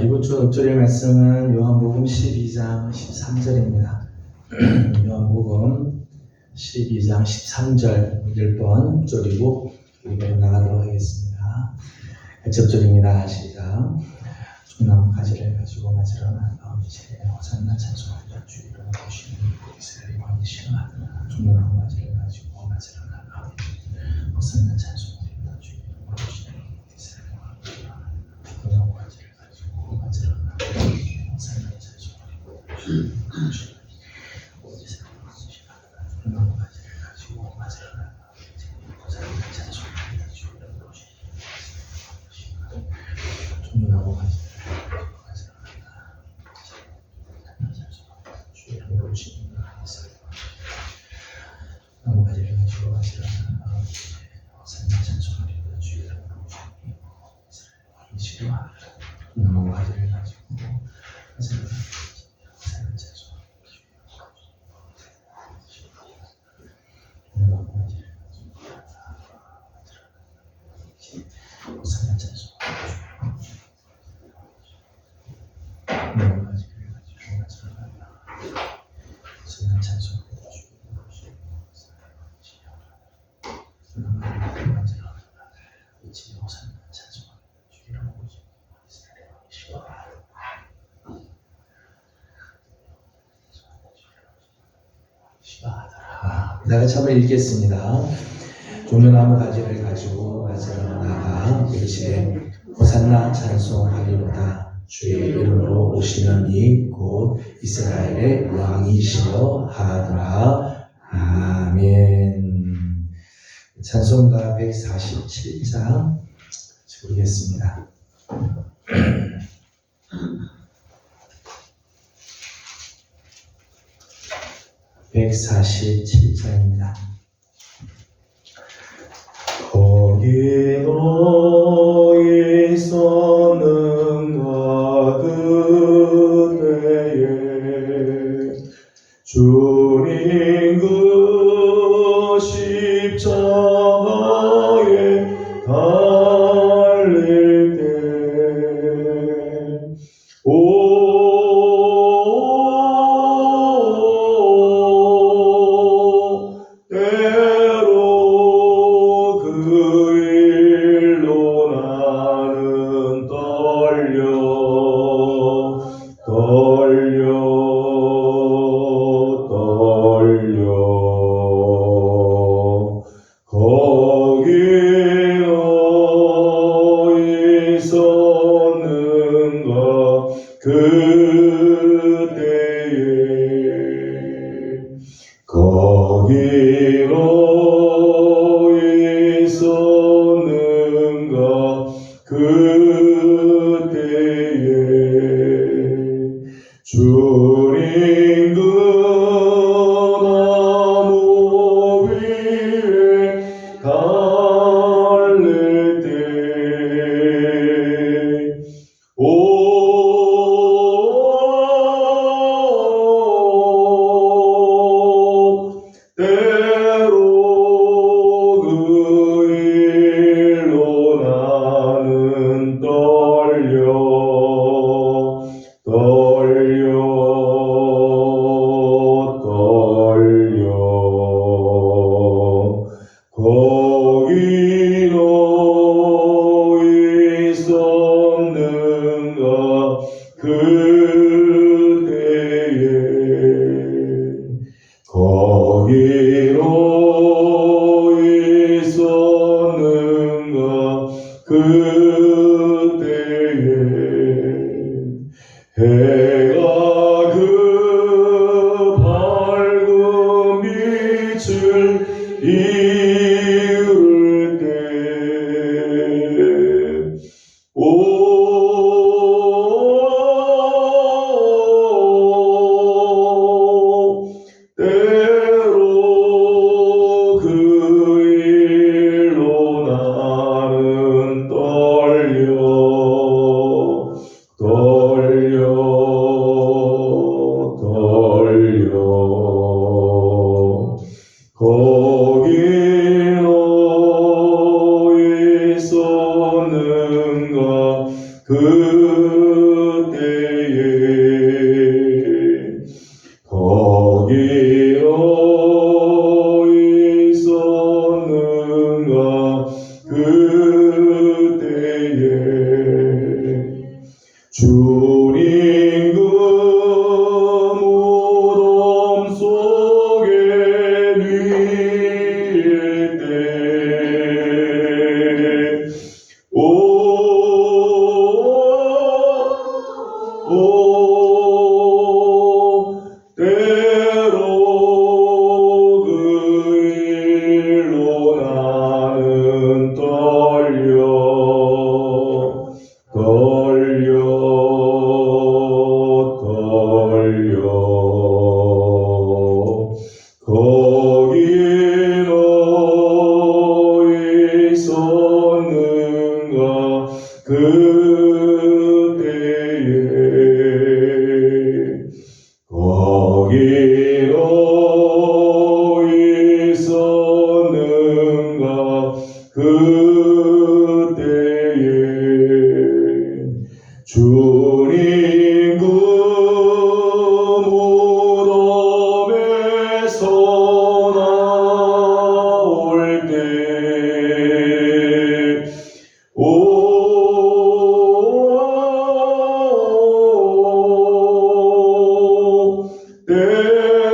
이번 주 읊조릴 말씀은 요한복음 12장 13절입니다. 요한복음 12장 13절 1번 읊조리고 읽어 나가도록 하겠습니다. 읊조립니다. 시작. 종나무 가지를 가지고 맞으러 나가온 이제 호산나 찬송하리라. 주 이름으로 오시는 이스라엘의 왕이시여 하더라. 종나무 가지를 가지고 맞으러 나가온 이제 호산나 찬송하리라. 주 이름으로 오시는 이스라엘의 왕이시여 하더라. 종나무 가지를 가지고 맞으러 나가온 이제 호산나 찬송하리라. 주 이름으로 오시는 이스라엘의 왕이시여 하더라. 종나무 가지를 가지고 맞으러 나가온 이제 호산나 찬송하리라. 주 이름으로 오시는 이스라엘의 왕이시여 하더라. 종나무 가지를 나무 가지를 가지고 맞으러 나가온 호산나 찬송하리라. 주 이름으로 오시니 이스라엘 왕이시여 하더라. 나무 가지를 가지고 맞으러 호산나 찬송하리라. 주 이름으로 나무 가지를 가지고 호산나 찬송하리라. 나무 가지를 가지고 맞으러 호산나 찬송하리라. 내가 참을 읽겠습니다. 종려나무 가지를 가지고 맞으러 나가 이르시되 호산나 찬송하리로다. 주의 이름으로 오시는 이 곧 이스라엘의 왕이시여 하더라. 아멘. 찬송가 147장 부르겠습니다. 147장입니다. 거기 너희 있었는가 그때에 주님 그 십자가에 달릴 때 주님 그 나무 위에 달릴 때 때로 그 일로 나는 떨려 거기 너희 있었는가 그때에 거기 너희 있었는가 그때에 해가 그 밝은 빛을 이을 때 때로 그 일로 나는 떨려 거기 너희 있었는가 그때에 주님 그 무덤 속에 누일 때 때로 그 일로 나는 떨려 거기 너 있었는가 그때에 거기 너 있었는가 그때에 주님 그 무덤에서 나올 때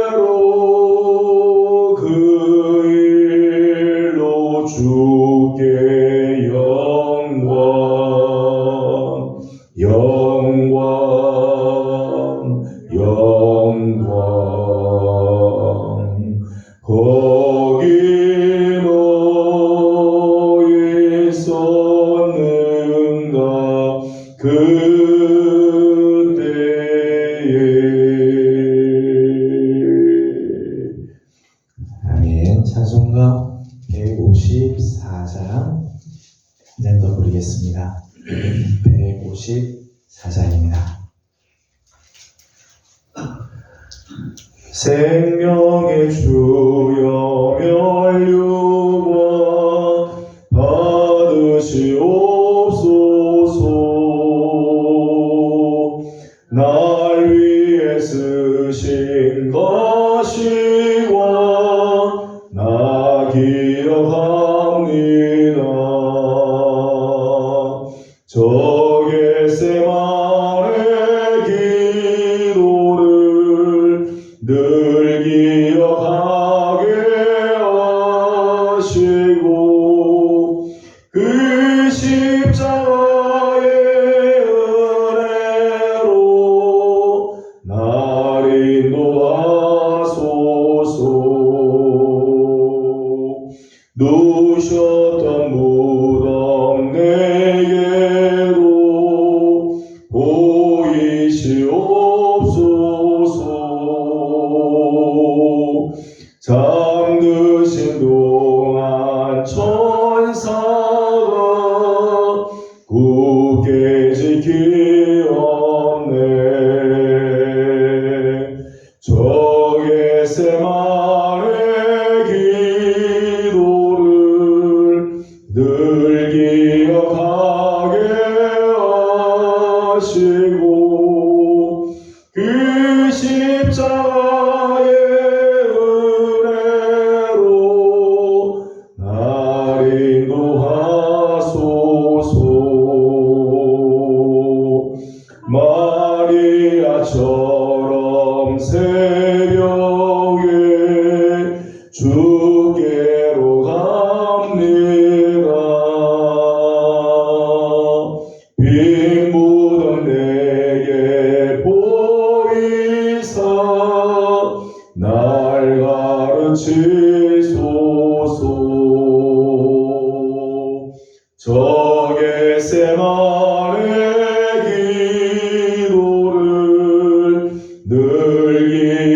때로 그 일로 주께 영광 거기 너 있었는가 그때에. 아멘. 찬송가 154장 한 장 더 부르겠습니다. 154장입니다. 생명의 주여 멸류관 받으시옵소서. 날 위해 쓰신 가시관 나 기억합니다. 저 겟세마네 기도를 늘 기억하게 하시고 그 십자가의 은혜로 날 인도하소서. 누셨던 무덤 내게도 보이시옵소서. 잠드신 동안 천사가 굳게 지키었네. 저 겟세마네 기도를 늘 기억하게 하시고 그 십자가의 은혜로 날 인도하소서. 마리아처럼 새벽에 주께로 갑니다. 빈 무덤 내게 보이사 날 가르치소서. 저 겟세마네 기도를 늘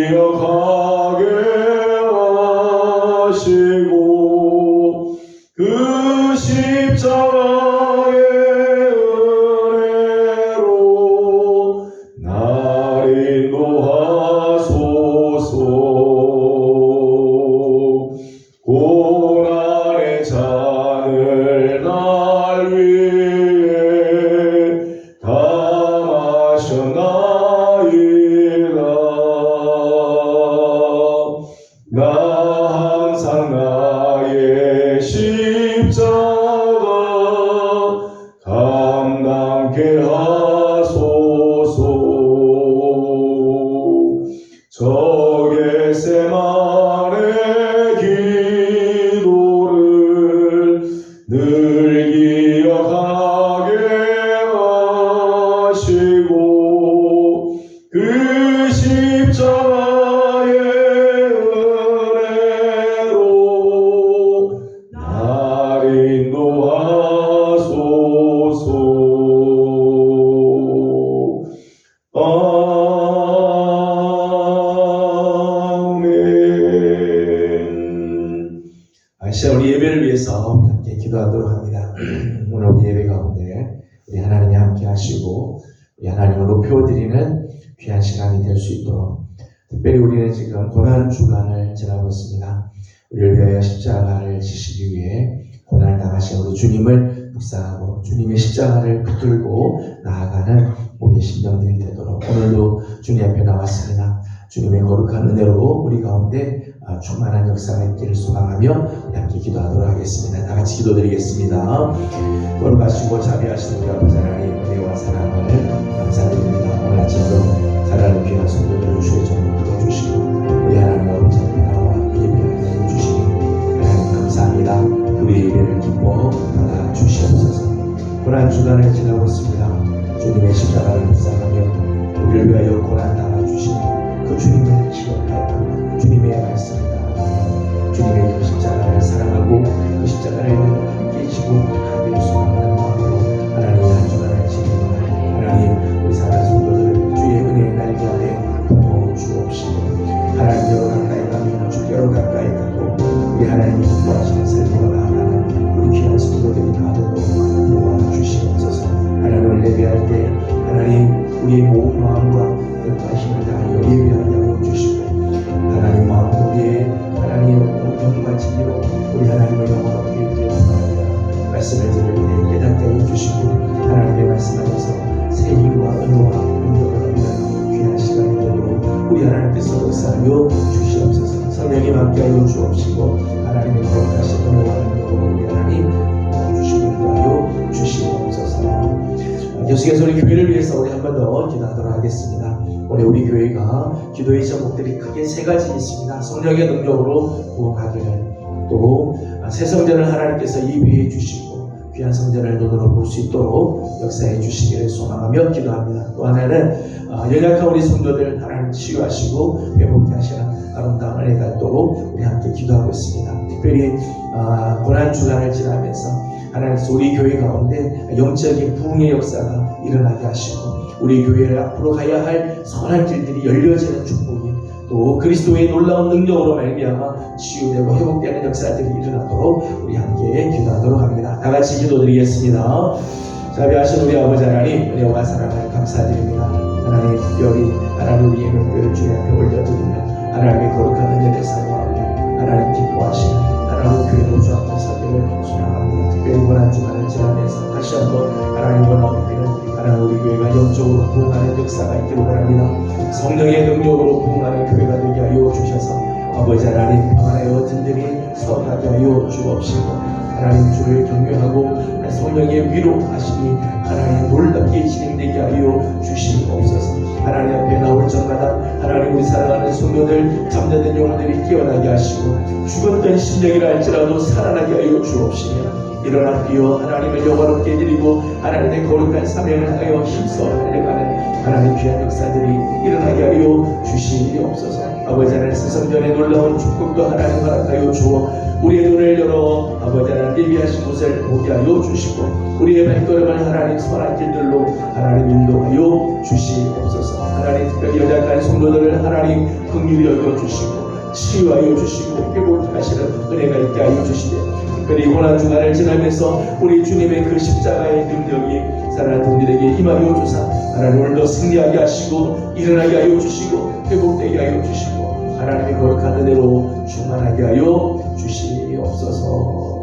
기억하게 하시고 그 십자가의 은혜로 날 인도하소서. 고난의 잔을 날 위해 하나님을 높여드리는 귀한 시간이 될 수 있도록, 특별히 우리는 지금 고난주간을 지나고 있습니다. 우리를 위하여 십자가를 지시기 위해 고난을 당하신 우리 주님을 묵상하고 주님의 십자가를 붙들고 나아가는 우리의 심령들이 되도록 오늘도 주님 앞에 나왔습니다. 주님의 거룩한 은혜로 우리 가운데 충만한 역사가 있기를 소망하며 함께 기도하도록 하겠습니다. 다 같이 기도드리겠습니다. 거룩하시고 자비하신 우리 아버지 하나님, 은혜와 사랑을 감사드립니다. 오늘 아침도 사랑하는 귀한 성도들을 주의 전으로 불러주시고 우리 하나님 아버지 앞에 나와 예배를 주시니 하나님 감사합니다. 우리 예배를 기뻐 받아 주시옵소서. 고난주간을 지나고 있습니다. 주님의 십자가를 묵상하며 우리를 위하여 고난 당하주신 그 주님을 기억하여 주님의 말씀을 따라가며 주님의 그 십자가를 사랑하고 그 십자가를 깨지고 가기를 소망하는 마음으로 하나님 한 주간을 지내는 하나님 우리 사랑하는 성도들 주의 은혜의 날개 아래 보호 주옵시고 하나님께로 가까이 가며 주께로 가까이 가고 우리 하나님이 기뻐하시는 삶으로 나아가는 우리 귀한 성도들이 다 되도록 도와주시옵소서. 하나님을 예배할 때 하나님 우리의 모든 마음과 뜻과 힘을 다하여 예배하게 하여 주시고 하나님 마음으로 우리의 하나님 영과 진리로 우리 하나님을 영원하게 이끌어 나가며 말씀을 들을 때 깨닫게 하여 주시고 하나님의 말씀 안에서 새 힘과 은혜와 능력을 얻는 귀한 시간이 되도록 우리 하나님께서 역사하여 주시옵소서. 성령님 함께하여 주옵시고 하나님의 거룩하신 은혜와 능력으로 우리 하나님 주시고 인도하여 주시옵소서. 계속해서 우리 교회를 위해서 우리 한 번 더 기도하도록 하겠습니다. 올해 우리 교회가 기도의 제목들이 크게 세 가지 있습니다. 성령의 능력으로 부흥하기를, 또 새 성전을 하나님께서 예비해 주시고 귀한 성전을 눈으로 볼 수 있도록 역사해 주시기를 소망하며 기도합니다. 또 하나는 연약한 우리 성도들 하나님 치유하시고 회복케 하시는 아름다운 은혜가 있도록 우리 함께 기도하고 있습니다. 특별히 고난주간을 지나면서 하나님께서 우리 교회 가운데 영적인 부흥의 역사가 일어나게 하시고 우리 교회를 앞으로 가야 할 선한 길들이 열려지는 축복이, 또 그리스도의 놀라운 능력으로 말미암아 치유되고 회복되는 역사들이 일어나도록 우리 함께 기도하도록 합니다. 다 같이 기도드리겠습니다. 자비하신 우리 아버지 하나님, 은혜와 사랑을 감사드립니다. 하나님 특별히 하나님 우리의 명령을 주님 앞에 올려드리며 하나님의 거룩한 은혜를 사모하고 하나님 기뻐하시는 하나님 교회로 주 앞에 서기를 소망합니다. 특별히 고난주간을 지나면서 다시 한번 하나님과 나오기는 하나님 우리 교회가 영적으로 부흥하는 역사가 있기를 바랍니다. 성령의 능력으로 부흥하는 교회가 되게 하여 주셔서 아버지 하나님 평안하여 든든히 서가게 하여 주옵시고 하나님 주를 경외하고 성령의 위로하시니 하나님 놀랍게 진행되게 하여 주시옵소서. 하나님 앞에 나올 적마다 하나님 우리 사랑하는 성도들 잠자는 영혼들이 깨어나게 하시고 죽었던 심령이라 할지라도 살아나게 하여 주옵시며 일어나 뛰어 하나님을 영원롭게 드리고 하나님의 거룩한 사명을 하여 힘써 달려가는 하나님 귀한 역사들이 일어나게 하여 주시옵소서. 아버지 하나님 성전의 놀라운 축복도 하나님 허락하여 주어 우리의 눈을 열어 아버지 하나님 예비하신 곳을 보게 하여 주시고 우리의 발걸음을 하나님 선한 길들로 하나님 인도하여 주시옵소서. 하나님 특별히 연약한 성도들을 하나님 긍휼히 여겨 주시고 치유하여 주시고 회복하시는 은혜가 있게 하여 주시되 특별히 고난주간을 지나면서 우리 주님의 그 십자가의 능력이 사랑하는 분들에게 임하여 주사 하나님 오늘도 승리하게 하시고 일어나게 하여 주시고 회복되게 하여 주시고 하나님의 거룩한 은혜로 충만하게 하여 주시옵소서.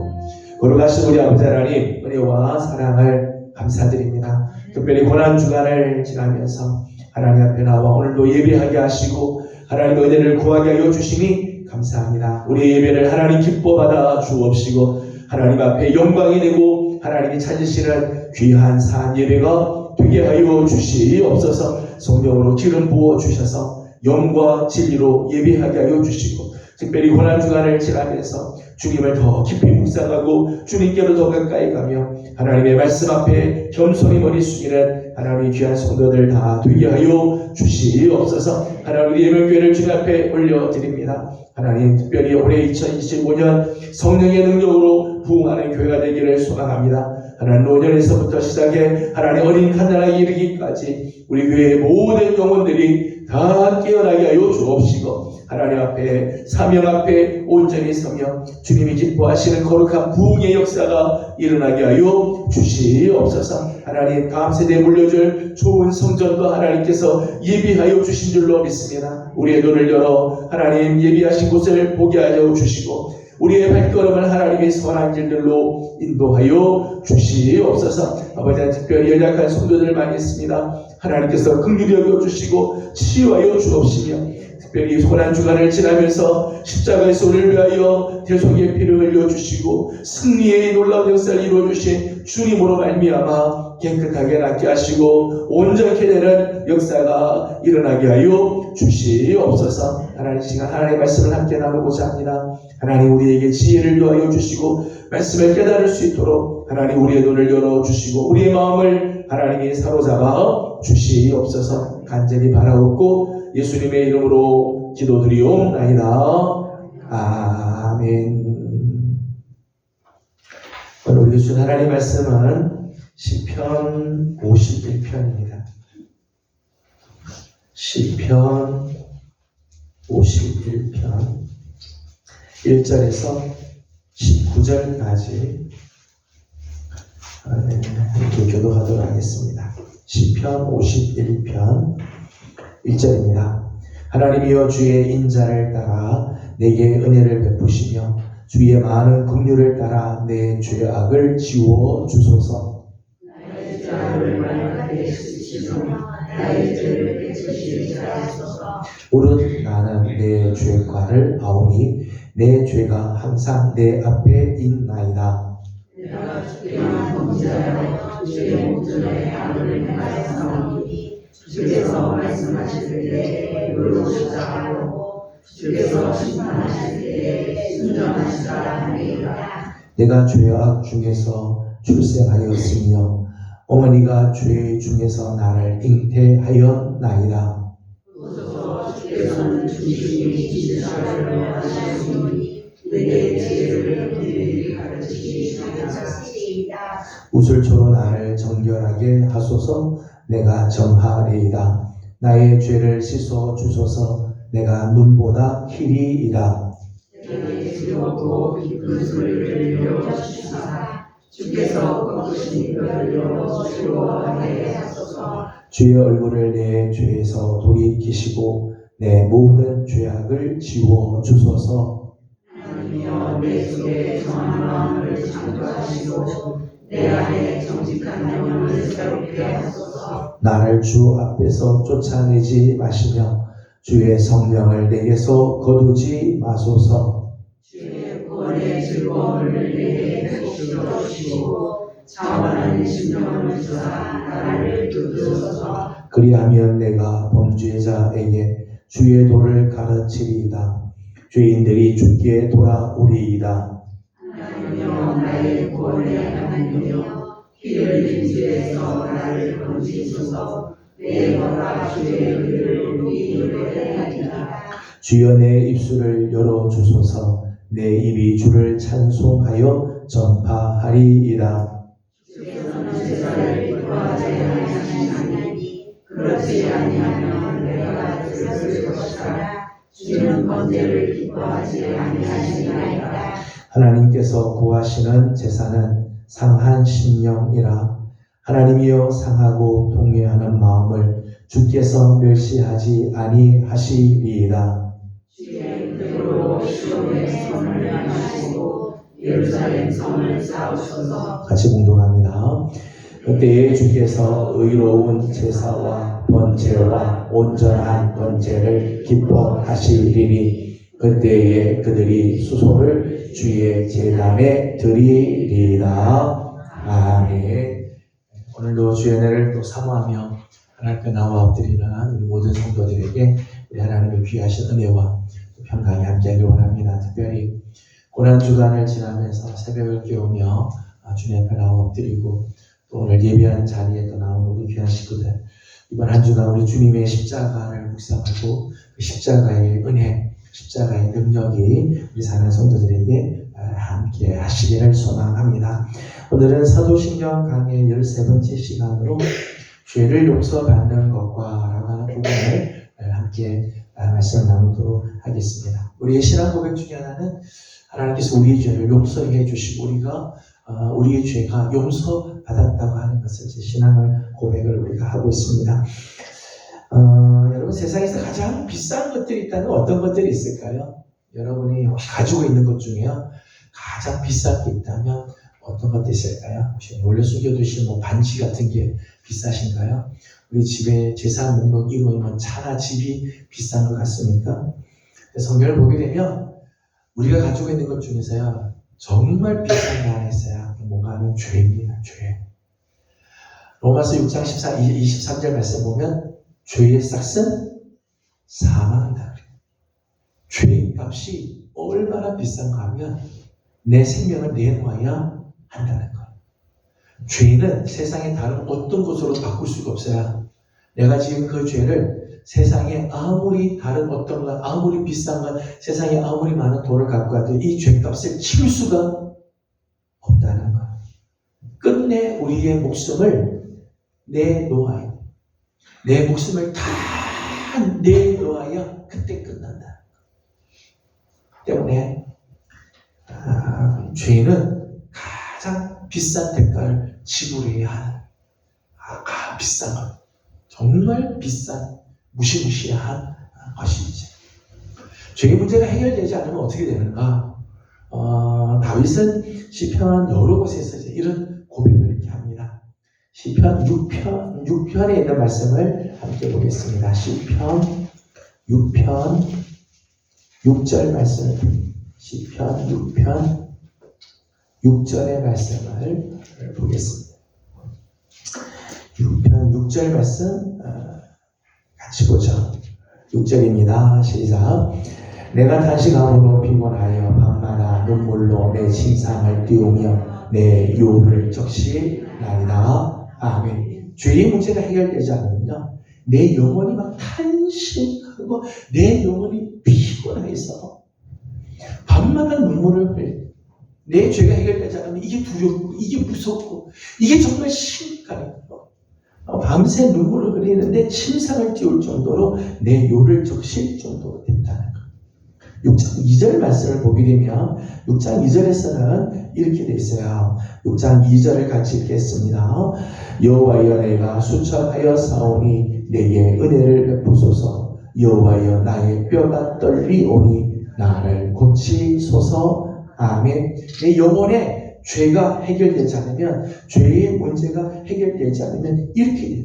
거룩하신 우리 아버지 하나님 은혜와 사랑을 감사드립니다. 특별히 고난주간을 지나면서 하나님 앞에 나와 오늘도 예배하게 하시고 하나님의 은혜를 구하게 하여 주시니 감사합니다. 우리의 예배를 하나님 기뻐 받아 주옵시고 하나님 앞에 영광이 되고 하나님이 찾으시는 귀한 산 예배가 되게 하여 주시옵소서. 성령으로 기름 부어 주셔서 영과 진리로 예배하게 하여 주시고 특별히 고난주간을 지나면서 주님을 더 깊이 묵상하고 주님께로 더 가까이 가며 하나님의 말씀 앞에 겸손히 머리 숙이는 하나님의 귀한 성도들 다 되게 하여 주시옵소서. 하나님 우리 예명교회를 주님 앞에 올려드립니다. 하나님 특별히 올해 2025년 성령의 능력으로 부흥하는 교회가 되기를 소망합니다. 하나님 노년에서부터 시작해 하나님 어린 갓난아기 이르기까지 우리 교회의 모든 영혼들이 다 깨어나게 하여 주옵시고 하나님 앞에 사명 앞에 온전히 서며 주님이 기뻐하시는 거룩한 부흥의 역사가 일어나게 하여 주시옵소서. 하나님 다음 세대에 물려줄 좋은 성전도 하나님께서 예비하여 주신 줄로 믿습니다. 우리의 눈을 열어 하나님 예비하신 곳을 보게 하여 주시고 우리의 발걸음을 하나님의 선한 길들로 인도하여 주시옵소서. 아버지 특별히 연약한 성도들 많이 있습니다. 하나님께서 긍휼히 여겨 주시고 치유하여 주옵시며 특별히 고난 주간을 지나면서 십자가에서 우리를 위하여 대속의 피를 흘려주시고 승리의 놀라운 역사를 이루어주신 주님으로 말미암아 깨끗하게 낫게 하시고 온전케 되는 역사가 일어나게 하여 주시옵소서. 하나님 시간 하나님의 말씀을 함께 나누고자 합니다. 하나님 우리에게 지혜를 더하여 주시고 말씀을 깨달을 수 있도록 하나님 우리의 눈을 열어주시고 우리의 마음을 하나님이 사로잡아 주시옵소서. 간절히 바라옵고 예수님의 이름으로 기도드리옵나이다. 아멘. 오늘 우리 주신 하나님 말씀은 시편 51편입니다. 시편 51편 1절에서 19절까지 이렇게 교도하도록 하겠습니다. 시편 51편 1절입니다. 하나님이여 주의 인자를 따라 내게 은혜를 베푸시며 주의 많은 긍휼을 따라 내 죄악을 지워 주소서. 나의 죄악을 말하게 해주시며 나의 죄를 깨주시게 하소서. 오른 나는 내 죄과를 아오니 내 죄가 항상 내 앞에 있나이다. 내가 주께만 범죄하여 주의 목전에 악을 행하였사오니 주께서 말씀하실 때에 의로우시다 하고 주께서 심판하실 때에 순전하시다 하리이다. 내가 죄악 중에서 출생하였으며 어머니가 죄 중에서 나를 잉태하였나이다. 보소서 주께서는 중심이 지시사를 원하시오니 내게 지혜를 긍휼히 가르치시리이다. 우슬초로 나를 정결하게 하소서. 내가 정하리이다. 나의 죄를 씻어 주소서. 내가 눈보다 희리이다. 내게 즐겁고 깊은 소리를 들려주시사 주께서 꺾으신 이를 열어 즐거워하게 하소서. 주의 얼굴을 내 죄에서 돌이키시고 내 모든 죄악을 지워 주소서. 하나님이여 내 속에 정한 마음을 창조하시고 내 안에 정직한 영혼을 새롭게 하소서. 나를 주 앞에서 쫓아내지 마시며 주의 성령을 내게서 거두지 마소서. 주의 구원의 즐거움을 내게 주시고 자원하는 심령을 주사 나를 이끌소서. 그리하면 내가 범죄자에게 주의 도를 가르치리이다. 죄인들이 주께 돌아오리이다. 하나님이여 나의 구원의 하나님이여 피를 흘린 죄에서 나를 건지소서. 내 혀가 주의 의를 이루리이다. 주여 내 입술을 열어주소서. 내 입이 주를 찬송하여 전파하리이다. 주께서는 제사를 기뻐하지 아니하시나니 그렇지 아니하면 내가 들을 것이라. 주는 번제를 기뻐하지 아니하시나이다. 하나님께서 구하시는 제사는 상한 심령이라. 하나님이여 상하고 통회하는 마음을 주께서 멸시하지 아니하시리이다. 주의 뜻으로 시온의 성을 향하시고 예루살렘 성을 쌓으소서. 같이 공동합니다. 그때에 주께서 의로운 제사와 번제와 온전한 번제를 기뻐하시리니 그때에 그들이 수소를 주의 제단에 드리리이다. 아멘. 오늘도 주의 은혜를 또 사모하며 하나님 앞에 나와 엎드리는 우리 모든 성도들에게 우리 하나님의 귀하신 은혜와 평강이 함께하길 원합니다. 특별히 고난주간을 지나면서 새벽을 깨우며 주님 앞에 나와 엎드리고 또 오늘 예배하는 자리에 또 나온 우리 귀한 식구들, 이번 한 주간 우리 주님의 십자가를 묵상하고 그 십자가의 은혜, 십자가의 능력이 우리 사는 성도들에게 함께 하시기를 소망합니다. 오늘은 사도신경 강의 13번째 시간으로 죄를 용서받는 것과 라고 하는 부분을 함께 말씀 나누도록 하겠습니다. 우리의 신앙 고백 중에 하나는 하나님께서 우리의 죄를 용서해 주시고 우리의 죄가 용서받았다고 하는 것을 제 신앙을 고백을 우리가 하고 있습니다. 여러분 세상에서 가장 비싼 것들이 있다면 어떤 것들이 있을까요? 여러분이 혹시 가지고 있는 것 중에요 가장 비싼 게 있다면 어떤 것들이 있을까요? 혹시 원래 숨겨두신 반지 같은 게 비싸신가요? 우리 집에 재산 목록 1호이면 차나 집이 비싼 것 같습니까? 성경을 보게 되면 우리가 가지고 있는 것 중에서요 정말 비싼 게 하나 있어요. 뭔가 하면 죄입니다. 죄. 로마서 6장 23절 말씀 보면 죄의 싹은 사망이다. 죄의 값이 얼마나 비싼가 하면 내 생명을 내놓아야 한다는 거예요. 죄는 세상의 다른 어떤 것으로 바꿀 수가 없어요. 내가 지금 그 죄를 세상에 아무리 다른 어떤 것, 아무리 비싼 것, 세상에 아무리 많은 돈을 갖고 가도 이 죄값을 치울 수가 없다는 거예요. 끝내 우리의 목숨을 내놓아야 내 목숨을 다 내놓아야 그때 끝난다. 때문에 죄는 가장 비싼 대가를 지불해야 하는 비싼 것, 정말 비싼 무시무시한 것이죠. 죄의 문제가 해결되지 않으면 어떻게 되는가? 다윗은 시편 여러 곳에서 이런 고백을 이렇게 합니다. 시편 6편에 있는 말씀을 함께 보겠습니다. 시편 6편 6절 말씀, 시편 6편 6절의 말씀을 보겠습니다. 6편 6절 말씀 같이 보죠. 6절입니다. 시작. 내가 탄식함으로 피곤하여 밤마다 눈물로 내 신상을 띄우며 내 요를 적시나이다. 아멘. 죄의 문제가 해결되지 않으면요 내 영혼이 막 탄식하고 내 영혼이 피곤해서 밤마다 눈물을 흘려. 내 죄가 해결되지 않으면 이게 두렵고 이게 무섭고 이게 정말 심각하고 밤새 눈물을 흘리는데 침상을 띄울 정도로 내 요를 적실 정도로 됐다는 것. 6장 2절 말씀을 보게 되면 6장 2절에서는 이렇게 돼 있어요. 6장 2절을 같이 읽겠습니다. 여호와여 내가 수척하여 싸우니 내게 은혜를 베푸소서. 여호와여 나의 뼈가 떨리오니 나를 고치소서. 아멘. 내 영혼의 죄가 해결되지 않으면 죄의 문제가 해결되지 않으면 이렇게 돼요.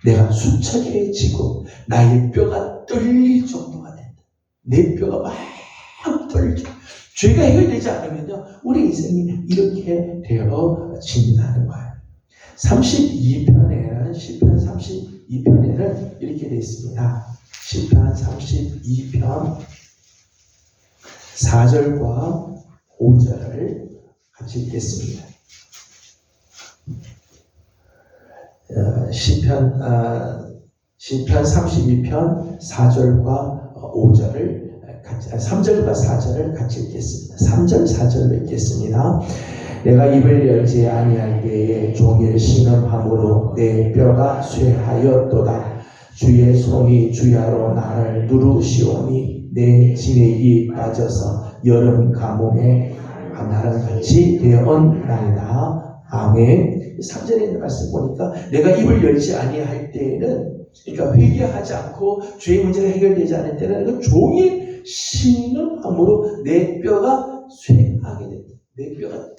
내가 수척해지고 나의 뼈가 떨릴 정도가 된다. 내 뼈가 막 떨리죠. 죄가 해결되지 않으면요 우리 인생이 이렇게 되어진다는 거예요. 32편에는 시편 32편에는 이렇게 되어 있습니다. 시편 32편 4절과 5절을 같이 읽겠습니다. 시편 32편 4절과 5절을 같이 3절과 4절을 같이 읽겠습니다. 3절 4절로 읽겠습니다. 내가 입을 열지 아니할 때에 종일 신음함으로 내 뼈가 쇠하였도다. 주의 손이 주야로 나를 누르시오니 내 진액이 빠져서 여름 가뭄에 나랑같이 되었나이다. 아멘. 3절에 있는 말씀 보니까 내가 입을 열지 아니할 때에는 그러니까 회개하지 않고 죄의 문제가 해결되지 않을 때는 종일 신음함으로 내 뼈가 쇠하게 된다. 내 뼈가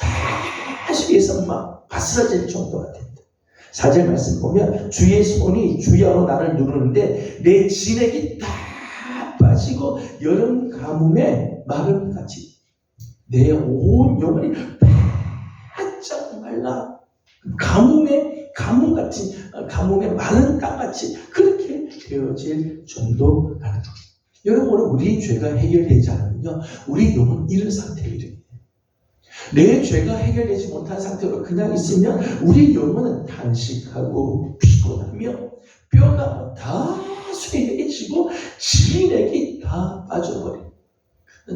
다시 위에서 막 바스라질 정도가 된다. 4절 말씀 보면 주의 손이 주야로 나를 누르는데 내 진액이 다 빠지고 여름 가뭄에 마름같이 내 온 영혼이 바짝 말라 가뭄같이 가뭄에 마른 땅같이 그렇게 되어질 정도라는 거예요. 여러분 우리 죄가 해결되지 않으면요 우리 영혼 이런 상태에 이릅니다. 내 죄가 해결되지 못한 상태로 그냥 있으면 우리 영혼은 탄식하고 피곤하며 뼈가 다 쇠해지고 진액이 다 빠져버려요.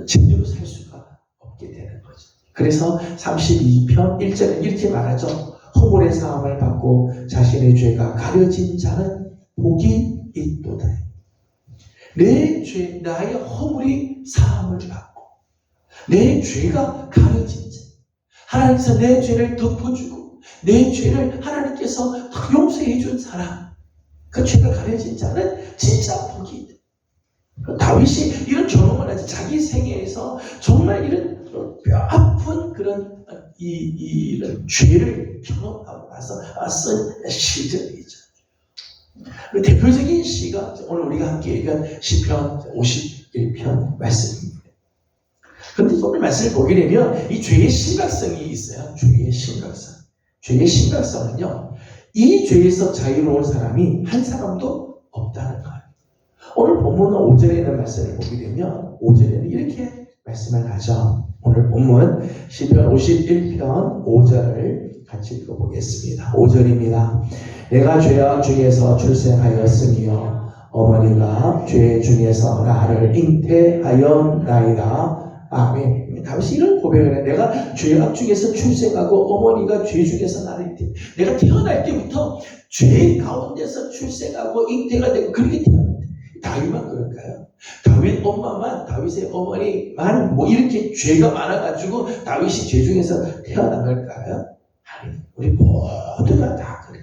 제대로 살 수가 없게 얻게 되는 거죠. 그래서 32편 1절에 이렇게 말하죠. 허물의 사함을 받고 자신의 죄가 가려진 자는 복이 있도다. 내 죄, 나의 허물이 사함을 받고 내 죄가 가려진 자, 하나님께서 내 죄를 덮어주고 내 죄를 하나님께서 용서해 준 사람, 그 죄가 가려진 자는 진짜 복이 있다. 다윗이 이런 경험을 하지. 자기 생애에서 정말 이런 뼈 아픈 그런 이런 죄를 경험하고 나서 쓴 시들이죠. 대표적인 시가 오늘 우리가 함께 읽은 시편 51편 말씀입니다. 그런데 오늘 말씀을 보게 되면 이 죄의 심각성이 있어요. 죄의 심각성. 죄의 심각성은요, 이 죄에서 자유로운 사람이 한 사람도 없다는 거예요. 오늘 본문 5절에 있는 말씀을 보게 되면 5절에는 이렇게 말씀을 하죠. 오늘 본문 시편 51편 5절을 같이 읽어보겠습니다. 5절입니다. 내가 죄악 중에서 출생하였으며 어머니가 죄 중에서 나를 잉태하였나이다. 아멘. 다윗이 이런 고백을 해. 내가 죄악 중에서 출생하고 어머니가 죄 중에서 나를 잉태. 내가 태어날 때부터 죄 가운데서 출생하고 잉태가 되고 그렇게 태어났대. 다윗만 그럴까요? 다윗 엄마만, 다윗의 어머니만 뭐 이렇게 죄가 많아가지고 다윗이 죄 중에서 태어난 걸까요? 아니, 우리 모두가 다 그래.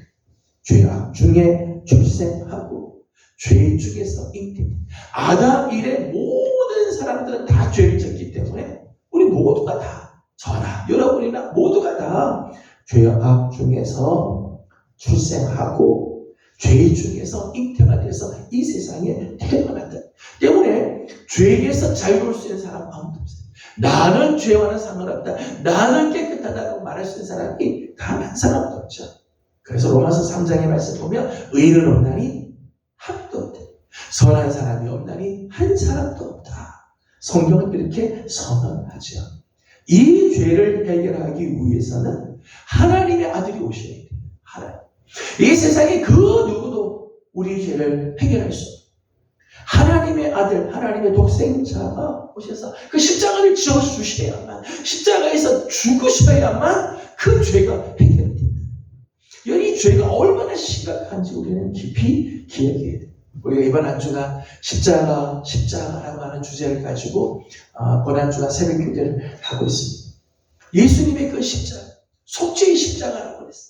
죄악 중에 출생하고 죄 중에서 잉태. 아담 이래 모든 사람들은 다 죄를 졌기 때문에 우리 모두가 다, 저나 여러분이나 모두가 다 죄악 중에서 출생하고 죄 중에서 잉태가 돼서 이 세상에 태어났다. 때문에 죄에서 자유로울 수 있는 사람 아무도 없어요. 나는 죄와는 상관없다. 나는 깨끗하다고 말할 수 있는 사람이 단 한 사람도 없죠. 그래서 로마서 3장의 말씀 보면 의인은 없나니 하나도 없다. 선한 사람이 없나니 한 사람도 없다. 성경은 이렇게 선언하죠. 이 죄를 해결하기 위해서는 하나님의 아들이 오셔야 돼요. 하나님. 이 세상에 그 누구도 우리의 죄를 해결할 수 없어요. 하나님의 아들, 하나님의 독생자가 오셔서 그 십자가를 지어주셔야만, 십자가에서 죽으셔야만 그 죄가 해결이 된다. 이 죄가 얼마나 심각한지 우리는 깊이 기억해야 돼요. 우리가 이번 한 주간 십자가라고 하는 주제를 가지고 고난 주간 새벽 교제를 하고 있습니다. 예수님의 그 십자가, 속죄의 십자가라고 했어요.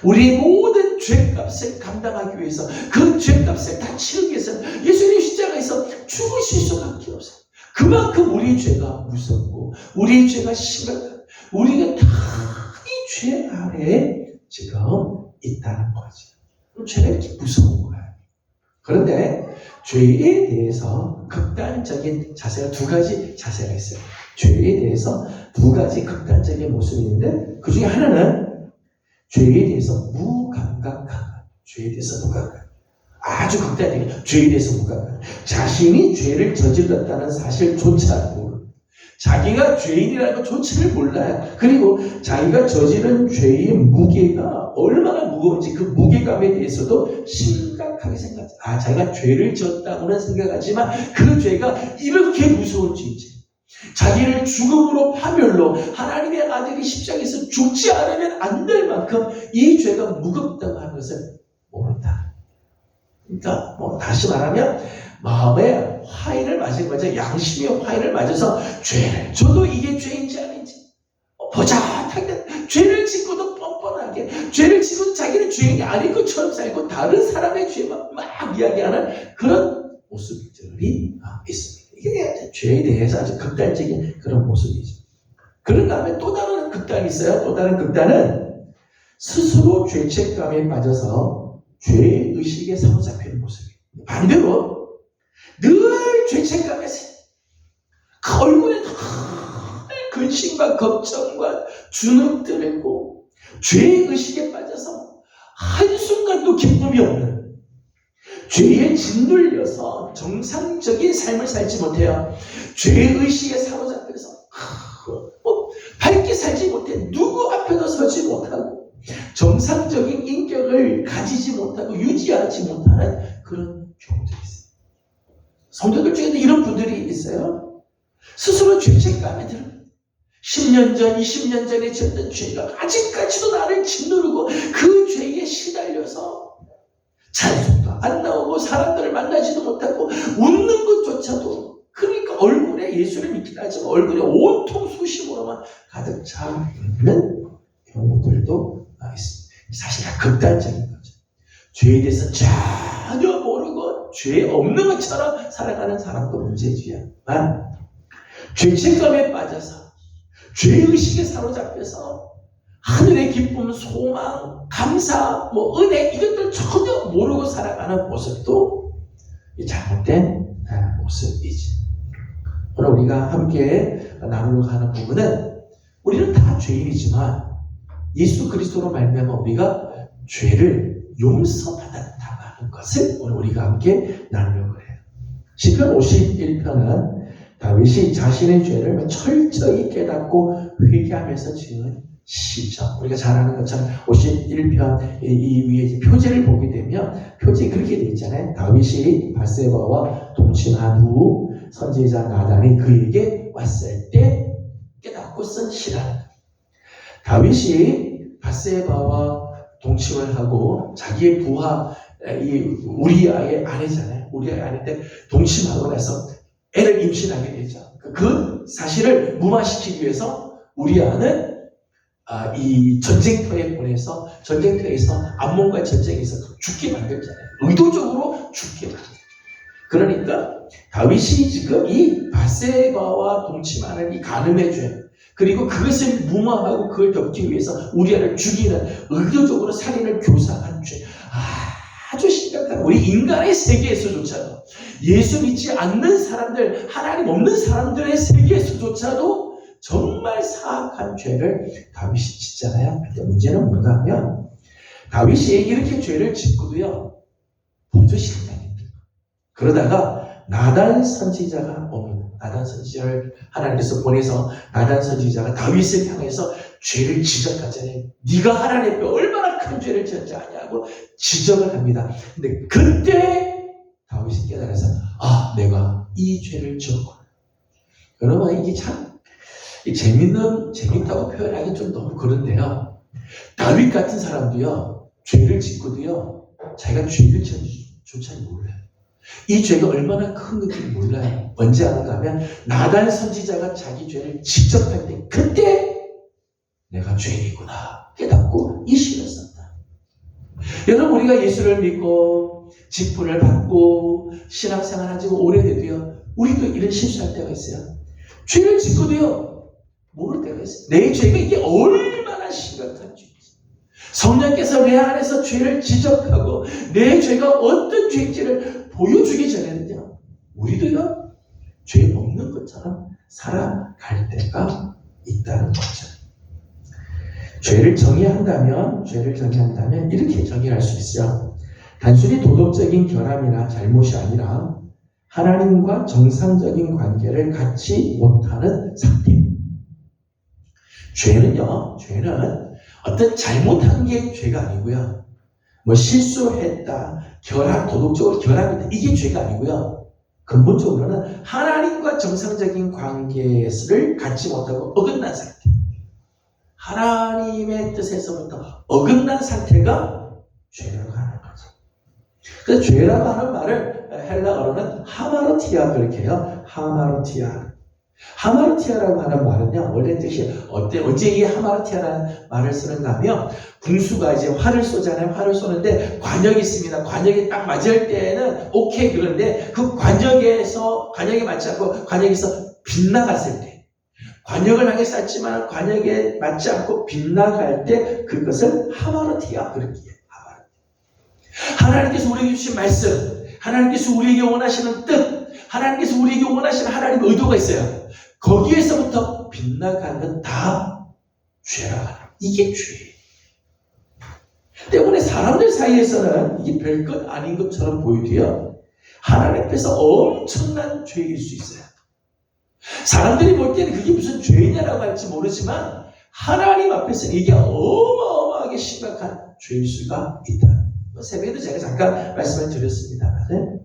우리의 모든 죄값을 감당하기 위해서, 그 죄값을 다 치르기 위해서 예수님 십자가에서 죽으실 수밖에 없어요. 그만큼 우리의 죄가 무섭고 우리의 죄가 심각하고 우리가 다 이 죄 아래에 지금 있다는 거죠. 죄가 이렇게 무서운 거예요. 그런데 죄에 대해서 극단적인 자세가 두 가지 자세가 있어요. 죄에 대해서 두 가지 극단적인 모습이 있는데 그 중에 하나는 죄에 대해서 무감각한, 죄에 대해서 무감각. 아주 극단적인 죄에 대해서 무감각. 자신이 죄를 저질렀다는 사실조차 모르고 자기가 죄인이라는 것조차를 몰라요. 그리고 자기가 저지른 죄의 무게가 얼마나 무거운지 그 무게감에 대해서도 심각하게 생각해요. 자기가 죄를 졌다고는 생각하지만 그 죄가 이렇게 무서운지, 자기를 죽음으로 파멸로 하나님의 아들이 십자가에서 죽지 않으면 안 될 만큼 이 죄가 무겁다고 하는 것을 모른다. 그러니까 다시 말하면 마음에 화인을 맞은 거죠. 양심의 화인을 맞아서 죄를, 저도 이게 죄인지 아닌지 보자하게 죄를 짓고도 뻔뻔하게 죄를 짓고도 자기는 죄인이 아닌 것처럼 살고 다른 사람의 죄만 막 이야기하는 그런 모습들이 있습니다. 이게 죄에 대해서 아주 극단적인 그런 모습이죠. 그런 다음에 또 다른 극단이 있어요. 또 다른 극단은 스스로 죄책감에 빠져서 죄의식에 사로잡히는 모습이에요. 반대로 늘 죄책감에서 그 얼굴에 늘 근심과 걱정과 주눅 들고 죄의식에 빠져서 한순간도 기쁨이 없는, 죄에 짓눌려서 정상적인 삶을 살지 못해요. 죄의식에 사로잡혀서 밝게 살지 못해, 누구 앞에도 서지 못하고 정상적인 인격을 가지지 못하고 유지하지 못하는 그런 경우들이 있어요. 성도들 중에도 이런 분들이 있어요. 스스로 죄책감에 들어요. 10년 전, 20년 전에 지었던 죄가 아직까지도 나를 짓누르고 그 죄에 시달려서 찬송도 안 나오고 사람들을 만나지도 못하고 웃는 것조차도, 그러니까 얼굴에 예수를 믿긴 하지만 얼굴에 온통 수심으로만 가득 차 있는 경우들도 있습니다. 사실 다 극단적인 거죠. 죄에 대해서 전혀 모르고 죄 없는 것처럼 살아가는 사람도 문제지만, 죄책감에 빠져서 죄의식에 사로잡혀서 하늘의 기쁨, 소망, 감사, 은혜, 이것들 전혀 모르고 살아가는 모습도 잘못된 모습이지. 오늘 우리가 함께 나누려고 하는 부분은, 우리는 다 죄인이지만 예수 그리스도로 말미암아 우리가 죄를 용서받았다고 하는 것을 오늘 우리가 함께 나누려고 해요. 시편 51편은 다윗이 자신의 죄를 철저히 깨닫고 회개하면서 지은 시죠. 우리가 잘 아는 것처럼 51편 이 위에 표제를 보게 되면 표제에 그렇게 되어 있잖아요. 다윗이 밧세바와 동침한 후 선지자 나단이 그에게 왔을 때 깨닫고 쓴 시라는 거예요. 다윗이 밧세바와 동침을 하고 자기의 부하 우리아의 아내잖아요. 우리아의 아내인데 동침하고 나서 애를 임신하게 되죠. 그 사실을 무마시키기 위해서 우리아는 이 전쟁터에 보내서 전쟁터에서 암몬과 전쟁에서 죽게 만들잖아요. 의도적으로 죽게 만들어요. 그러니까 다윗이 지금 이 밧세바와 동침하는 이 간음의 죄, 그리고 그것을 무마하고 그걸 덮기 위해서 우리아를 죽이는 의도적으로 살인을 교사한 죄, 아주 심각한, 우리 인간의 세계에서조차도, 예수 믿지 않는 사람들, 하나님 없는 사람들의 세계에서조차도 정말 사악한 죄를 다윗이 짓잖아요. 근데 문제는 뭔가 하면, 다윗이 이렇게 죄를 짓고도요, 보조실장입니다. 그러다가 나단 선지자가 옵니다. 나단 선지자를 하나님께서 보내서 나단 선지자가 다윗을 향해서 죄를 지적하잖아요. 네가 하나님 앞에 얼마나 큰 죄를 지었지 아냐고 지적을 합니다. 근데 그때 다윗이 깨달아서 내가 이 죄를 지었구나. 여러분, 이게 참 재밌다고 표현하기 좀 너무 그런데요. 다윗 같은 사람도요, 죄를 짓고도요, 자기가 죄를 지었는지조차 몰라요. 이 죄가 얼마나 큰 건지 몰라요. 언제 아는가 하면 나단 선지자가 자기 죄를 지적할 때, 그때 내가 죄인이구나 깨닫고 이 시를 썼다. 여러분, 우리가 예수를 믿고 직분을 받고 신앙생활 한 지 오래돼도요, 우리도 이런 실수할 때가 있어요. 죄를 짓고도요, 모를 때가 있어요. 내 죄가 이게 얼마나 심각한 죄인지. 성령께서 내 안에서 죄를 지적하고 내 죄가 어떤 죄인지를 보여주기 전에는요, 우리도요, 죄 없는 것처럼 살아갈 때가 있다는 거죠. 죄를 정의한다면 이렇게 정의할 수 있어요. 단순히 도덕적인 결함이나 잘못이 아니라 하나님과 정상적인 관계를 갖지 못하는 상태. 죄는 어떤 잘못한 게 죄가 아니고요. 실수했다, 도덕적으로 결함이다, 이게 죄가 아니고요. 근본적으로는 하나님과 정상적인 관계를 갖지 못하고 어긋난 상태. 하나님의 뜻에서부터 어긋난 상태가 죄라고 하는 거죠. 그래서 죄라고 하는 말을 헬라어로는 하마르티아 그렇게 해요. 하마르티아라고 하는 말은요, 원래 뜻이 언제 이 하마르티아라는 말을 쓰는가 하면, 군수가 이제 활을 쏘잖아요. 활을 쏘는데 관역이 있습니다. 관역이 딱 맞을 때는 오케이. 그런데 그 관역에 맞지 않고 관역에서 빗나갔을 때, 관역을 향해 쐈지만 관역에 맞지 않고 빗나갈 때 그것을 하마르티아 그렇게 해요. 하나님께서 우리에게 주신 말씀, 하나님께서 우리에게 원하시는 뜻, 하나님께서 우리에게 원하시는 하나님의 의도가 있어요. 거기에서부터 빗나가는 다 죄라고 하는, 이게 죄예요. 때문에 사람들 사이에서는 이게 별것 아닌 것처럼 보이도요, 하나님 앞에서 엄청난 죄일 수 있어요. 사람들이 볼 때는 그게 무슨 죄냐라고 할지 모르지만 하나님 앞에서는 이게 어마어마하게 심각한 죄일 수가 있다. 새벽에도 제가 잠깐 말씀을 드렸습니다. 네?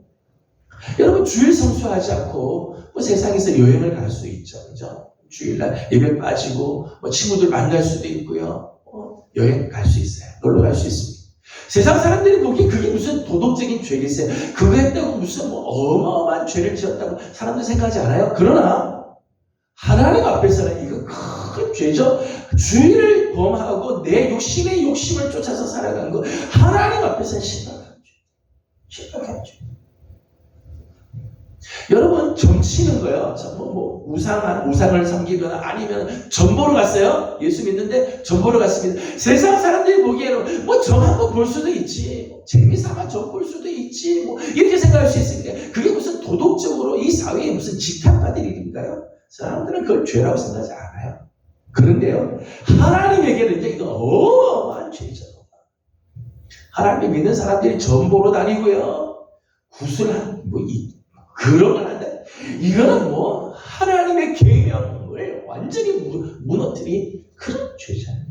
여러분, 주일 성수하지 않고 세상에서 여행을 갈 수 있죠. 그죠? 주일날 예배 빠지고 뭐 친구들 만날 수도 있고요. 여행 갈 수 있어요. 놀러 갈 수 있습니다. 세상 사람들이 보기에 그게 무슨 도덕적인 죄겠어요. 그거 했다고 무슨 뭐 어마어마한 죄를 지었다고 사람들 생각하지 않아요. 그러나 하나님 앞에서는 이거 큰 죄죠. 주의를 범하고 내 욕심의 욕심을 쫓아서 살아간 거 하나님 앞에서는 심각한 죄. 심각한 죄. 여러분 점 치는 거요. 우상을 섬기거나 아니면 점 보러 갔어요. 예수 믿는데 점 보러 갔습니다. 세상 사람들이 보기에는 뭐 점 한번 볼 수도 있지, 재미삼아 점 볼 수도 있지, 뭐 이렇게 생각할 수 있습니다. 그게 무슨 도덕적으로 이 사회에 무슨 지탄받을 일인가요? 사람들은 그걸 죄라고 생각하지 않아요. 그런데요, 하나님에게는 이제 이거 어마어마한 죄죠. 하나님 믿는 사람들이 점 보러 다니고요, 구슬한 그런 건 안 돼. 이거는 뭐 하나님의 계명을 완전히 무너뜨린 그런 죄잖아요.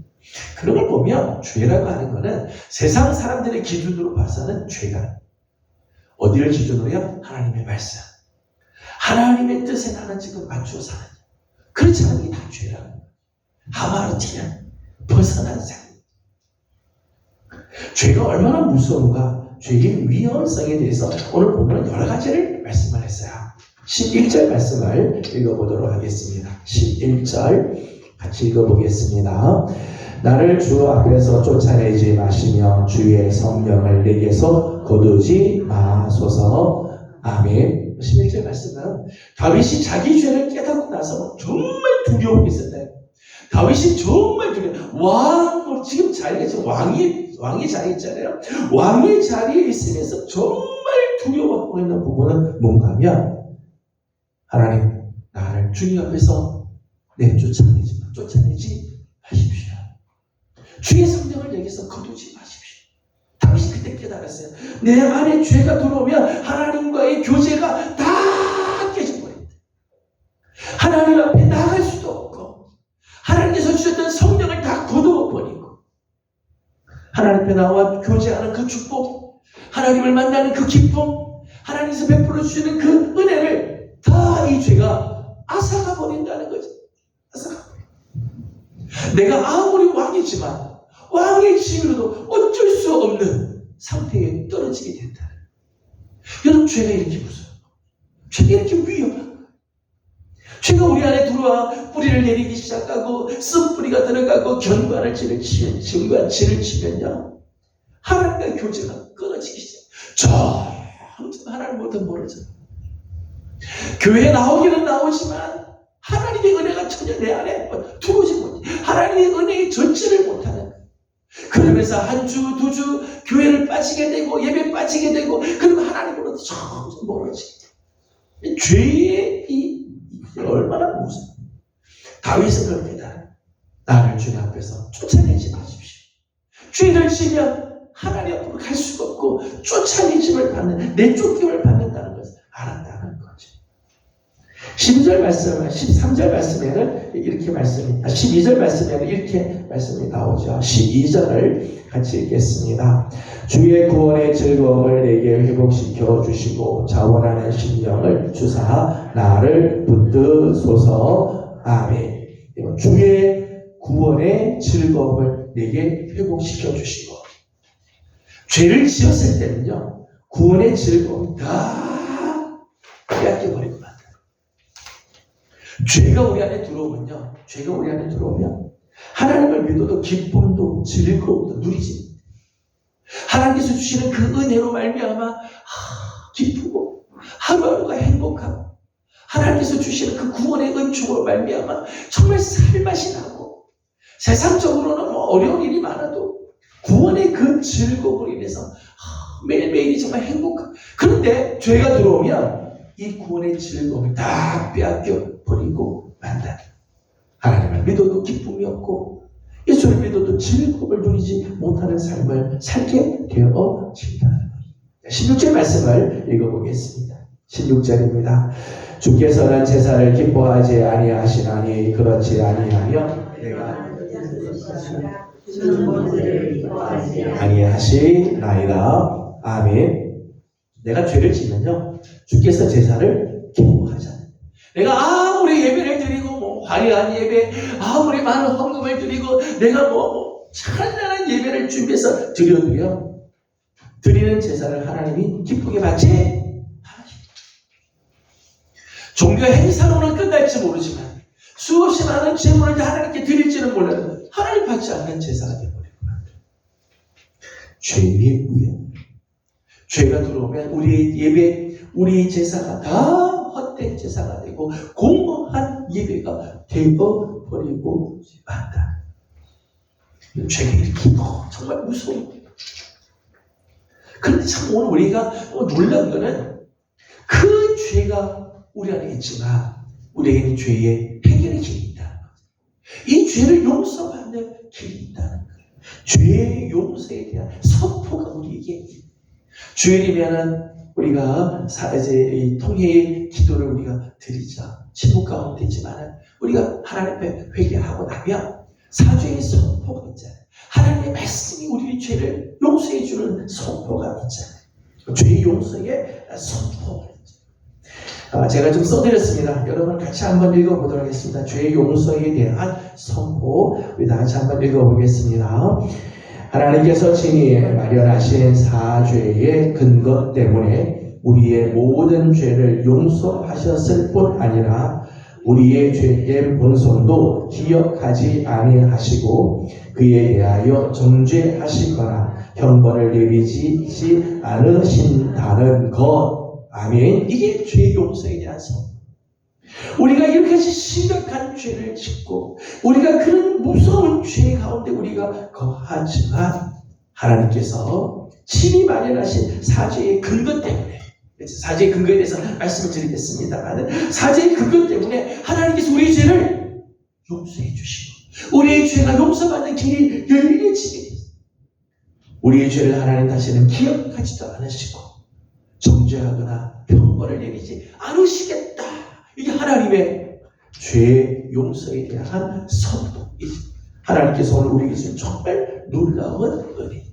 그런 걸 보면 죄라고 하는 거는 세상 사람들의 기준으로 봐서는 죄가 어디를 기준으로요? 하나님의 말씀. 하나님의 뜻에 나는 지금 맞추어 사는. 그렇지 않은 게 다 죄라는 거예요. 하마르티는 벗어난 삶. 죄가 얼마나 무서운가, 죄의 위험성에 대해서 오늘 보면 여러 가지를 말씀을 했어요. 11절 말씀을 읽어보도록 하겠습니다. 11절 같이 읽어보겠습니다. 나를 주 앞에서 쫓아내지 마시며 주의 성령을 내게서 거두지 마소서. 아멘. 11절 말씀은 다윗이 자기 죄를 깨닫고 나서 정말 두려워했었대요. 다윗이 정말 두려워. 지금 자리에서 왕의 자리에 있잖아요. 왕의 자리에 있으면서 정말 두려워하고 있는 부분은 뭔가 하면, 하나님 나를 주님 앞에서 쫓아내지 마십시오. 주의 성령을 내게서 거두지 마십시오. 다윗이 그때 깨달았어요. 내 안에 죄가 들어오면 하나님과의 교제가 다 깨져버린다. 하나님 앞에 나갈 수도 없고 하나님께서 주셨던 성령을 다 거두어버리고 하나님 앞에 나와 교제하는 그 축복, 하나님을 만나는 그 기쁨, 하나님께서 베풀어 주시는 그 은혜를 다 이 죄가 앗아가 버린다는 거죠. 앗아가 버린다. 내가 아무리 왕이지만 왕의 지위로도 어쩔 수 없는 상태에 떨어지게 된다. 여러분, 죄가 이렇게 무서워요. 죄가 이렇게 위험해요. 죄가 우리 안에 들어와 뿌리를 내리기 시작하고 쓴뿌리가 들어가고 견관을 질을 치면요, 하나님과의 교제가 끊어지기 시작해요. 점점 하나님보다 멀어져요. 교회에 나오기는 나오지만 하나님의 은혜가 전혀 내 안에 들어오지 못해. 하나님의 은혜의 전체를 못하는. 그러면서 한 주, 두 주 교회를 빠지게 되고 예배 빠지게 되고, 그리고 하나님으로부터 점점 멀어지게 돼요. 죄의 이 얼마나 무서워. 다윗은 그럽니다. 나를 주님 앞에서 쫓아내지 마십시오. 죄를 지면 하나님 앞으로 갈 수가 없고 쫓아내짐을 받는, 내쫓김을 받는다는 것을 알았다는 거죠. 12절 말씀, 13절 말씀에는 이렇게 12절 말씀에는 이렇게 말씀이 나오죠. 12절을 같이 읽겠습니다. 주의 구원의 즐거움을 내게 회복시켜 주시고 자원하는 심령을 주사 나를 붙드소서. 아멘. 주의 구원의 즐거움을 내게 회복시켜 주시고, 죄를 지었을 때는요, 구원의 즐거움이 다 빼앗겨버리고 만다. 죄가 우리 안에 들어오면 하나님을 믿어도 기쁨도 즐거움도 누리지. 하나님께서 주시는 그 은혜로 말미암아 기쁘고 하루하루가 행복하고, 하나님께서 주시는 그 구원의 은총으로 말미암아 정말 살맛이 나고, 세상적으로는 어려운 일이 많아도 구원의 그 즐거움으로 인해서 매일매일이 정말 행복하고, 그런데 죄가 들어오면 이 구원의 즐거움을 다 빼앗겨 버리고 만다. 하나님을 믿어도 기쁨이 없고 예수를 믿어도 즐거움을 누리지 못하는 삶을 살게 되어진다는 거예요. 16절 말씀을 읽어보겠습니다. 16절입니다. 주께서는 제사를 기뻐하지 아니하시나니 그렇지 아니하며 내가 아니하시나이다. 아멘. 내가 죄를 지면요, 주께서 제사를 기뻐하지 않아요. 내가 아무리 예배를 드리고 화려한 예배, 아무리 많은 헌금을 드리고 내가 찬란한 예배를 준비해서 드려도요, 드리는 제사를 하나님이 기쁘게 받지 않으십니다. 종교 행사로는 끝날지 모르지만 수없이 많은 제물을 하나님께 드릴지는 몰라도 하나님 받지 않는 제사가 되어버리고 죄의 위험. 죄가 들어오면 우리의 예배, 우리의 제사가 다 헛된 제사가 되고 공허한 예배가 되어버리고 만다. 죄가 이렇게 정말 무서워요. 그런데 참 오늘 우리가 놀란 거는 그 죄가 우리 안에 있지만 우리에게는 죄의 해결의 길이 있다는 거예요. 이 죄를 용서받는 길이 있다는 거예요. 죄의 용서에 대한 선포가 우리에게 있다. 주일이면은 우리가 이제 이 통회의 기도를 우리가 드리자. 친구 가운데 있지만은 우리가 하나님 앞에 회개하고 나면 사죄의 선포가 있잖아요. 하나님의 말씀이 우리의 죄를 용서해 주는 선포가 있잖아요. 죄의 용서의 선포가 있잖아요. 제가 좀 써드렸습니다. 여러분 같이 한번 읽어보도록 하겠습니다. 죄의 용서에 대한 선포, 우리 다 같이 한번 읽어보겠습니다. 하나님께서 친히 마련하신 사죄의 근거 때문에 우리의 모든 죄를 용서하셨을 뿐 아니라 우리의 죄의 본성도 기억하지 아니하시고 그에 대하여 정죄하시거나 형벌을 내리지 않으신다는 것. 아멘. 이게 죄 용서에 대한 선포. 우리가 이렇게 심각한 죄를 짓고 우리가 그런 무서운 죄 가운데 우리가 거하지만 하나님께서 친히 마련하신 사죄의 근거 때문에, 사죄의 근거에 대해서 말씀을 드리겠습니다만, 사죄의 근거 때문에 하나님께서 우리의 죄를 용서해 주시고 우리의 죄가 용서받는 길이 열려지게 됩니다. 우리의 죄를 하나님 다시는 기억하지도 않으시고 정죄하거나 형벌을 내리지 않으시겠다. 이게 하나님의 죄 용서에 대한 선포이죠. 하나님께서 오늘 우리에게 주신 정말 놀라운 은혜.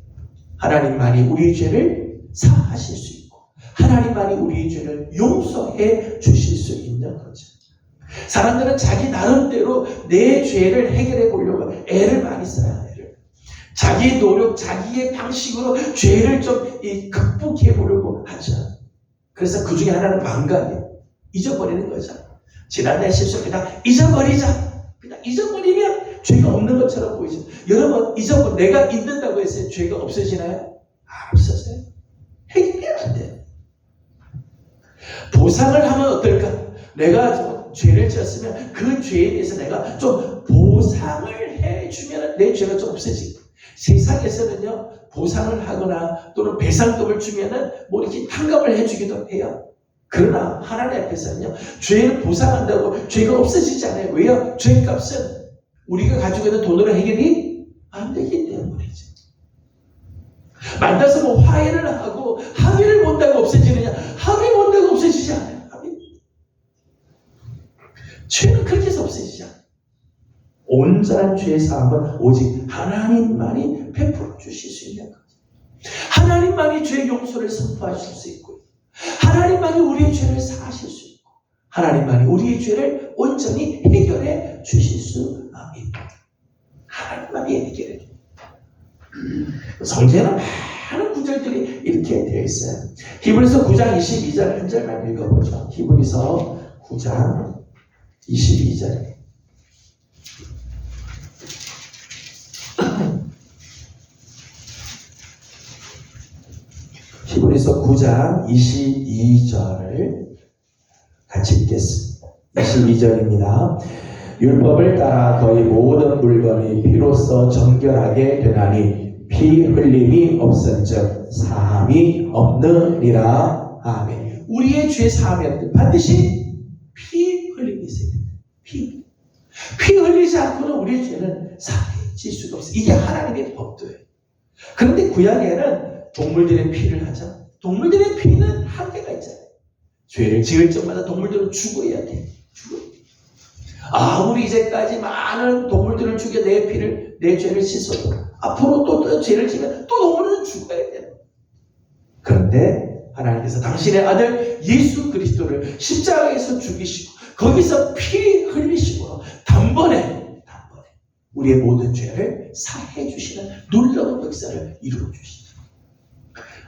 하나님만이 우리의 죄를 사하실 수 있고 하나님만이 우리의 죄를 용서해 주실 수 있는 거죠. 사람들은 자기 나름대로 내 죄를 해결해 보려고 애를 많이 써요. 자기의 노력, 자기의 방식으로 죄를 좀 극복해 보려고 하죠. 그래서 그 중에 하나는 망각이에요. 잊어버리는 거죠. 지난날 실수입니다. 잊어버리자. 그냥 잊어버리면 죄가 없는 것처럼 보이죠. 여러분, 내가 잊는다고 해서 죄가 없어지나요? 없어져요. 해결이 안 돼요. 보상을 하면 어떨까? 내가 죄를 지었으면 그 죄에 대해서 내가 좀 보상을 해주면 내 죄가 좀 없어지고, 세상에서는요, 보상을 하거나 또는 배상금을 주면은 이렇게 탕감을 해주기도 해요. 그러나 하나님 앞에서는요, 죄를 보상한다고 죄가 없어지지 않아요. 왜요? 죄값은 우리가 가지고 있는 돈으로 해결이 안 되기 때문이죠. 만나서 화해를 하고 합의를 본다고 없어지느냐? 합의 본다고 없어지지 않아요. 죄는 그렇게 해서 없어지지 않아요. 온전한 죄의 사함은 오직 하나님만이 베풀어 주실 수 있는 거죠. 하나님만이 죄의 용서를 선포하실 수 있고, 하나님만이 우리의 죄를 사하실 수 있고, 하나님만이 우리의 죄를 온전히 해결해 주실 수 있고, 하나님만이 해결해 줍니다. 성경에는 많은 구절들이 이렇게 되어 있어요. 히브리서 9장 22절 한 절만 읽어보죠. 히브리서 9장 22절. 히브리서 9장 22절을 같이 읽겠습니다. 22절입니다. 율법을 따라 거의 모든 물건이 피로써 정결하게 되나니 피 흘림이 없은즉 사함이 없느니라. 아멘. 우리의 죄 사함이 반드시 피 흘림이 있어야 됩니다. 피 흘리지 않고는 우리의 죄는 사해질 수가 없어요. 이게 하나님의 법도예요. 그런데 구약에는 동물들의 피를 하죠. 동물들의 피는 한계가 있잖아요. 죄를 지을 적마다 동물들은 죽어야 돼. 아무리 이제까지 많은 동물들을 죽여 내 죄를 씻어도 앞으로 또 죄를 지면 또 동물은 죽어야 돼요. 그런데 하나님께서 당신의 아들 예수 그리스도를 십자가에서 죽이시고 거기서 피 흘리심으로 단번에 우리의 모든 죄를 사해 주시는 놀라운 역사를 이루어 주시죠.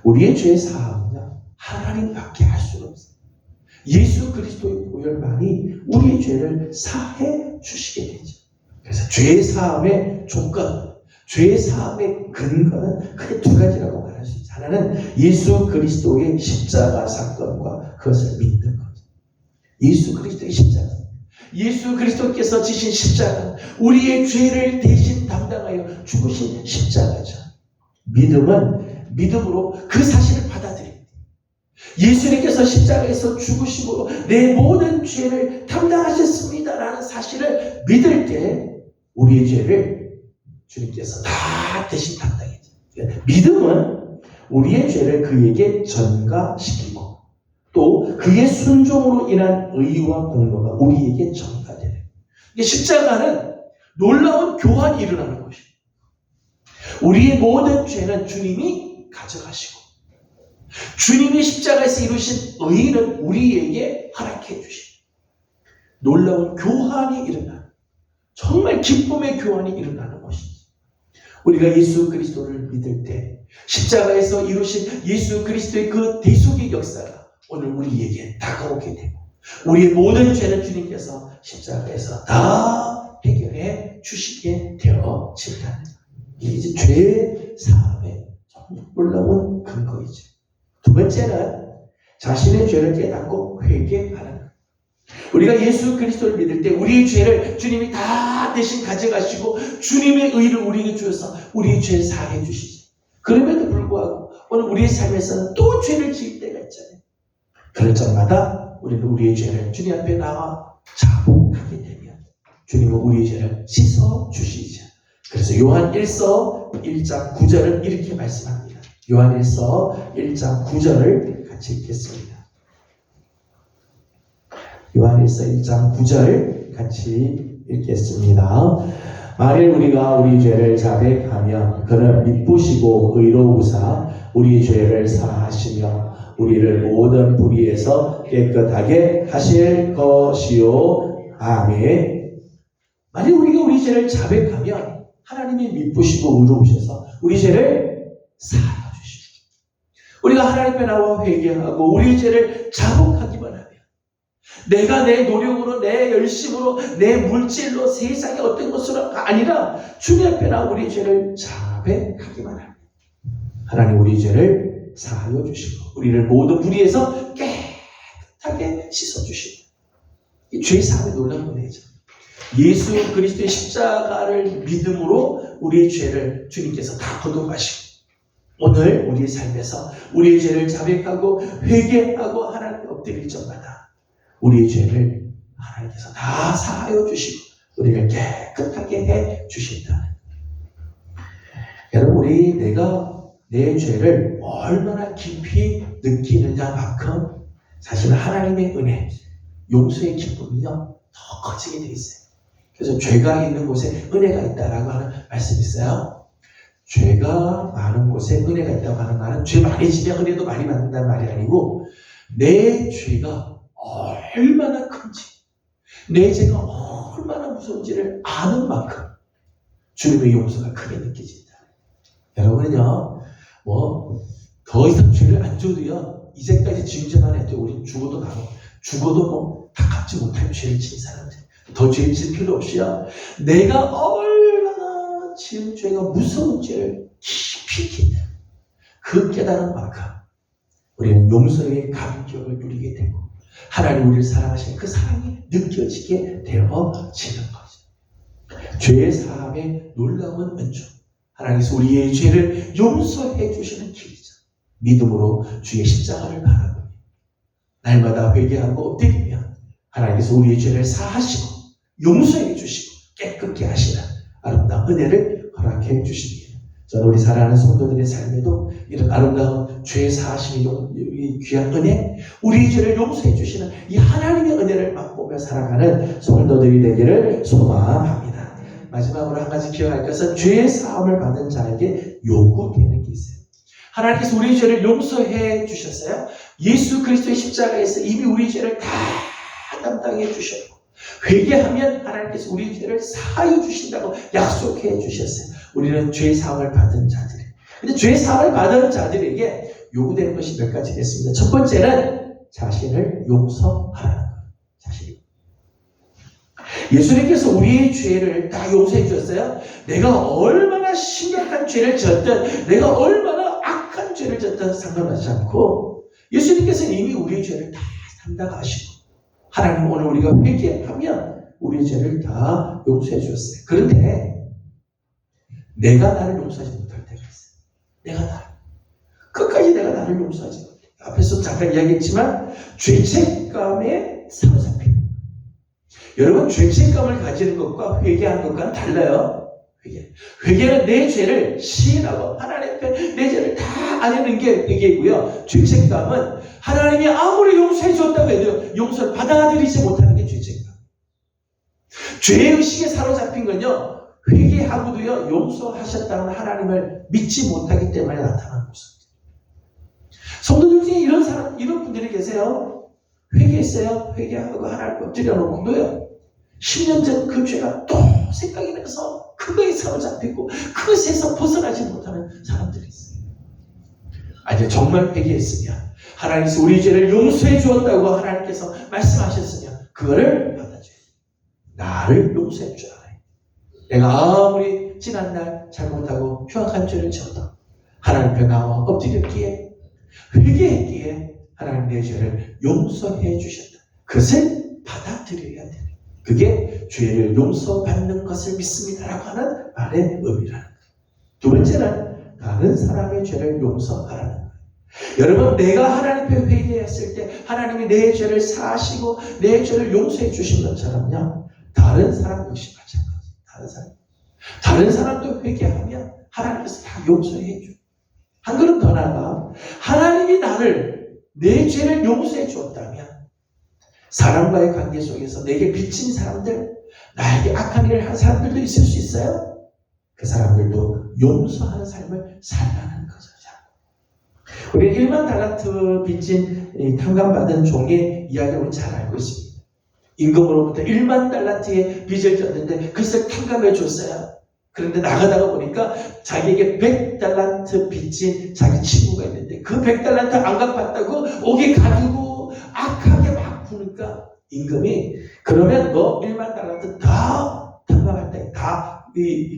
우리의 죄 사함은요, 하나님밖에 할 수가 없어요. 예수 그리스도의 보혈만이 우리의 죄를 사해 주시게 되죠. 그래서 죄 사함의 조건, 죄 사함의 근거는 크게 두 가지라고 말할 수 있어요. 하나는 예수 그리스도의 십자가 사건과 그것을 믿는 거죠. 예수 그리스도의 십자가. 예수 그리스도께서 지신 십자가, 우리의 죄를 대신 담당하여 죽으신 십자가죠. 믿음은 믿음으로 그 사실을 받아들입니다. 예수님께서 십자가에서 죽으심으로 내 모든 죄를 담당하셨습니다라는 사실을 믿을 때 우리의 죄를 주님께서 다 대신 담당했죠. 믿음은 우리의 죄를 그에게 전가시키고 또 그의 순종으로 인한 의와 공로가 우리에게 전가되는. 십자가는 놀라운 교환이 일어나는 것입니다. 우리의 모든 죄는 주님이 가져가시고 주님이 십자가에서 이루신 의는 우리에게 허락해 주시고 놀라운 교환이 일어나는, 정말 기쁨의 교환이 일어나는 것입니다. 우리가 예수 그리스도를 믿을 때 십자가에서 이루신 예수 그리스도의 그 대속의 역사가 오늘 우리에게 다가오게 되고 우리의 모든 죄는 주님께서 십자가에서 다 해결해 주시게 되어진다는, 이게 이제 죄 사함의 놀라운 근거이죠. 두 번째는 자신의 죄를 깨닫고 회개하는 것. 우리가 예수 그리스도를 믿을 때 우리의 죄를 주님이 다 대신 가져가시고 주님의 의를 우리에게 주어서 우리의 죄를 사해 주시죠. 그럼에도 불구하고 오늘 우리의 삶에서는 또 죄를 지을 때가 있잖아요. 그럴 적마다 우리는 우리의 죄를 주님 앞에 나와 자복하게 되면 주님은 우리의 죄를 씻어 주시죠. 그래서 요한 1서 1장 9절을 이렇게 말씀합니다. 요한 1서 1장 9절을 같이 읽겠습니다. 요한 1서 1장 9절 같이 읽겠습니다. 만일 우리가 우리 죄를 자백하면 그는 미쁘시고 의로우사 우리 죄를 사하시며 우리를 모든 불의에서 깨끗하게 하실 것이요. 아멘. 만일 우리가 우리 죄를 자백하면 하나님이 미쁘시고 의로우셔서 우리 죄를 사하여 주시고 우리가 하나님 앞에 나와 회개하고 우리 죄를 자복하기만 하면 내가 내 노력으로 내 열심으로 내 물질로 세상의 어떤 것으로가 아니라 주님 앞에 나와 우리 죄를 자백하기만 하면 하나님 우리 죄를 사하여 주시고 우리를 모든 불의에서 깨끗하게 씻어주시고 이 죄사함의 놀라운 은혜죠. 예수 그리스도의 십자가를 믿음으로 우리의 죄를 주님께서 다 거둬가시고 오늘 우리의 삶에서 우리의 죄를 자백하고 회개하고 하나님께 엎드릴 적마다 우리의 죄를 하나님께서 다 사하여 주시고 우리를 깨끗하게 해 주신다. 여러분, 우리 내가 내 죄를 얼마나 깊이 느끼느냐만큼 사실 하나님의 은혜, 용서의 기쁨이요 더 커지게 돼 있어요. 그래서 죄가 있는 곳에 은혜가 있다라고 하는 말씀이 있어요. 죄가 많은 곳에 은혜가 있다고 하는 말은 죄 많이 지면 은혜도 많이 받는다는 말이 아니고 내 죄가 얼마나 큰지, 내 죄가 얼마나 무서운지를 아는 만큼 주님의 용서가 크게 느껴진다. 여러분은요, 더 이상 죄를 안 줘도요, 이제까지 지은 죄만 해도 우린 죽어도 가고, 죽어도 다 갚지 못할 죄를 지은 사람들. 더 죄를 질 필요 없이요, 내가 얼마나 지은 죄가 무서운 죄를 깊이 깨달아. 그 깨달은 만큼 우리는 용서의 감격을 누리게 되고, 하나님 우리를 사랑하시는 그 사랑이 느껴지게 되어지는 거죠. 죄의 사함의 놀라운 은총. 하나님께서 우리의 죄를 용서해 주시는 길이죠. 믿음으로 주의 십자가를 바라보며 날마다 회개하고 엎드리며 하나님께서 우리의 죄를 사하시고 용서해 주시고 깨끗게 하시는 아름다운 은혜를 허락해 주십니다. 저는 우리 사랑하는 성도들의 삶에도 이런 아름다운 죄 사하심의 귀한 은혜, 우리의 죄를 용서해 주시는 이 하나님의 은혜를 맛보며 살아가는 성도들이 되기를 소망합니다. 마지막으로 한 가지 기억할 것은 죄의 사함을 받은 자에게 요구되는 게 있어요. 하나님께서 우리의 죄를 용서해 주셨어요. 예수 그리스도의 십자가에서 이미 우리의 죄를 다 담당해 주셨고, 회개하면 하나님께서 우리의 죄를 사하여 주신다고 약속해 주셨어요. 우리는 죄 사함을 받은 자들. 근데 죄 사함을 받은 자들에게 요구되는 것이 몇 가지 있습니다. 첫 번째는 자신을 용서하라는 거예요. 자신이. 예수님께서 우리의 죄를 다 용서해 주셨어요. 내가 얼마나 심각한 죄를 졌든, 내가 얼마나 악한 죄를 졌든 상관하지 않고 예수님께서는 이미 우리의 죄를 다 담당하시고, 하나님 오늘 우리가 회개하면 우리의 죄를 다 용서해 주셨어요. 그런데 내가 나를 용서하지 못할 때가 있어요. 끝까지 내가 나를 용서하지 못해. 앞에서 잠깐 이야기했지만 죄책감에 사로잡히는. 여러분, 죄책감을 가지는 것과 회개하는 것과는 달라요. 회개는 내 죄를 시인하고 하나님 앞에 내 죄를 다 아내는 게 회개이고요. 죄책감은 하나님이 아무리 용서해 줬다고 해도 용서를 받아들이지 못하는 게 죄책감. 죄의식에 사로잡힌 건요, 회개하고도요, 용서하셨다는 하나님을 믿지 못하기 때문에 나타나는 모습입니다. 성도들 중에 이런 분들이 계세요. 회개했어요. 회개하고 하나님 엎드려놓고도요, 10년 전 그 죄가 또 생각이 나서 그거에 사로잡히고 그것에서 벗어나지 못하는 사람들이 있어요. 아니, 정말 회개했으면, 하나님께서 우리 죄를 용서해 주었다고 하나님께서 말씀하셨으면 그거를 받아줘요. 나를 용서해 주라. 내가 아무리 지난날 잘못하고 흉악한 죄를 지었다, 하나님 앞에 나와 엎드렸기에, 회개했기에 하나님 내 죄를 용서해 주셨다. 그것을 받아들여야 돼요. 그게 죄를 용서받는 것을 믿습니다라고 하는 말의 의미라는 거예요. 두 번째는 다른 사람의 죄를 용서하라는 거예요. 여러분, 내가 하나님 앞에 회개했을 때 하나님이 내 죄를 사하시고 내 죄를 용서해 주신 것처럼요, 다른 사람 역시 마찬가지. 다른 사람도 회개하면 하나님께서 다 용서해 줘요. 한 걸음 더 나아가, 하나님이 내 죄를 용서해 주었다면 사람과의 관계 속에서 내게 빚진 사람들, 나에게 악한 일을 한 사람들도 있을 수 있어요. 그 사람들도 용서하는 삶을 살라는 거죠. 우리 1만 달란트 빚진 탕감받은 종의 이야기를 우리 잘 알고 있습니다. 임금으로부터 1만 달란트의 빚을 졌는데 그것을 탕감해 줬어요. 그런데 나가다가 보니까 자기에게 100달란트 빚진 자기 친구가 있는데 그 100달란트 안 갚았다고 옥에 가두고 악하게 막 구니까 임금이, 그러면 너 1만 달란트 다 탕감할 때, 다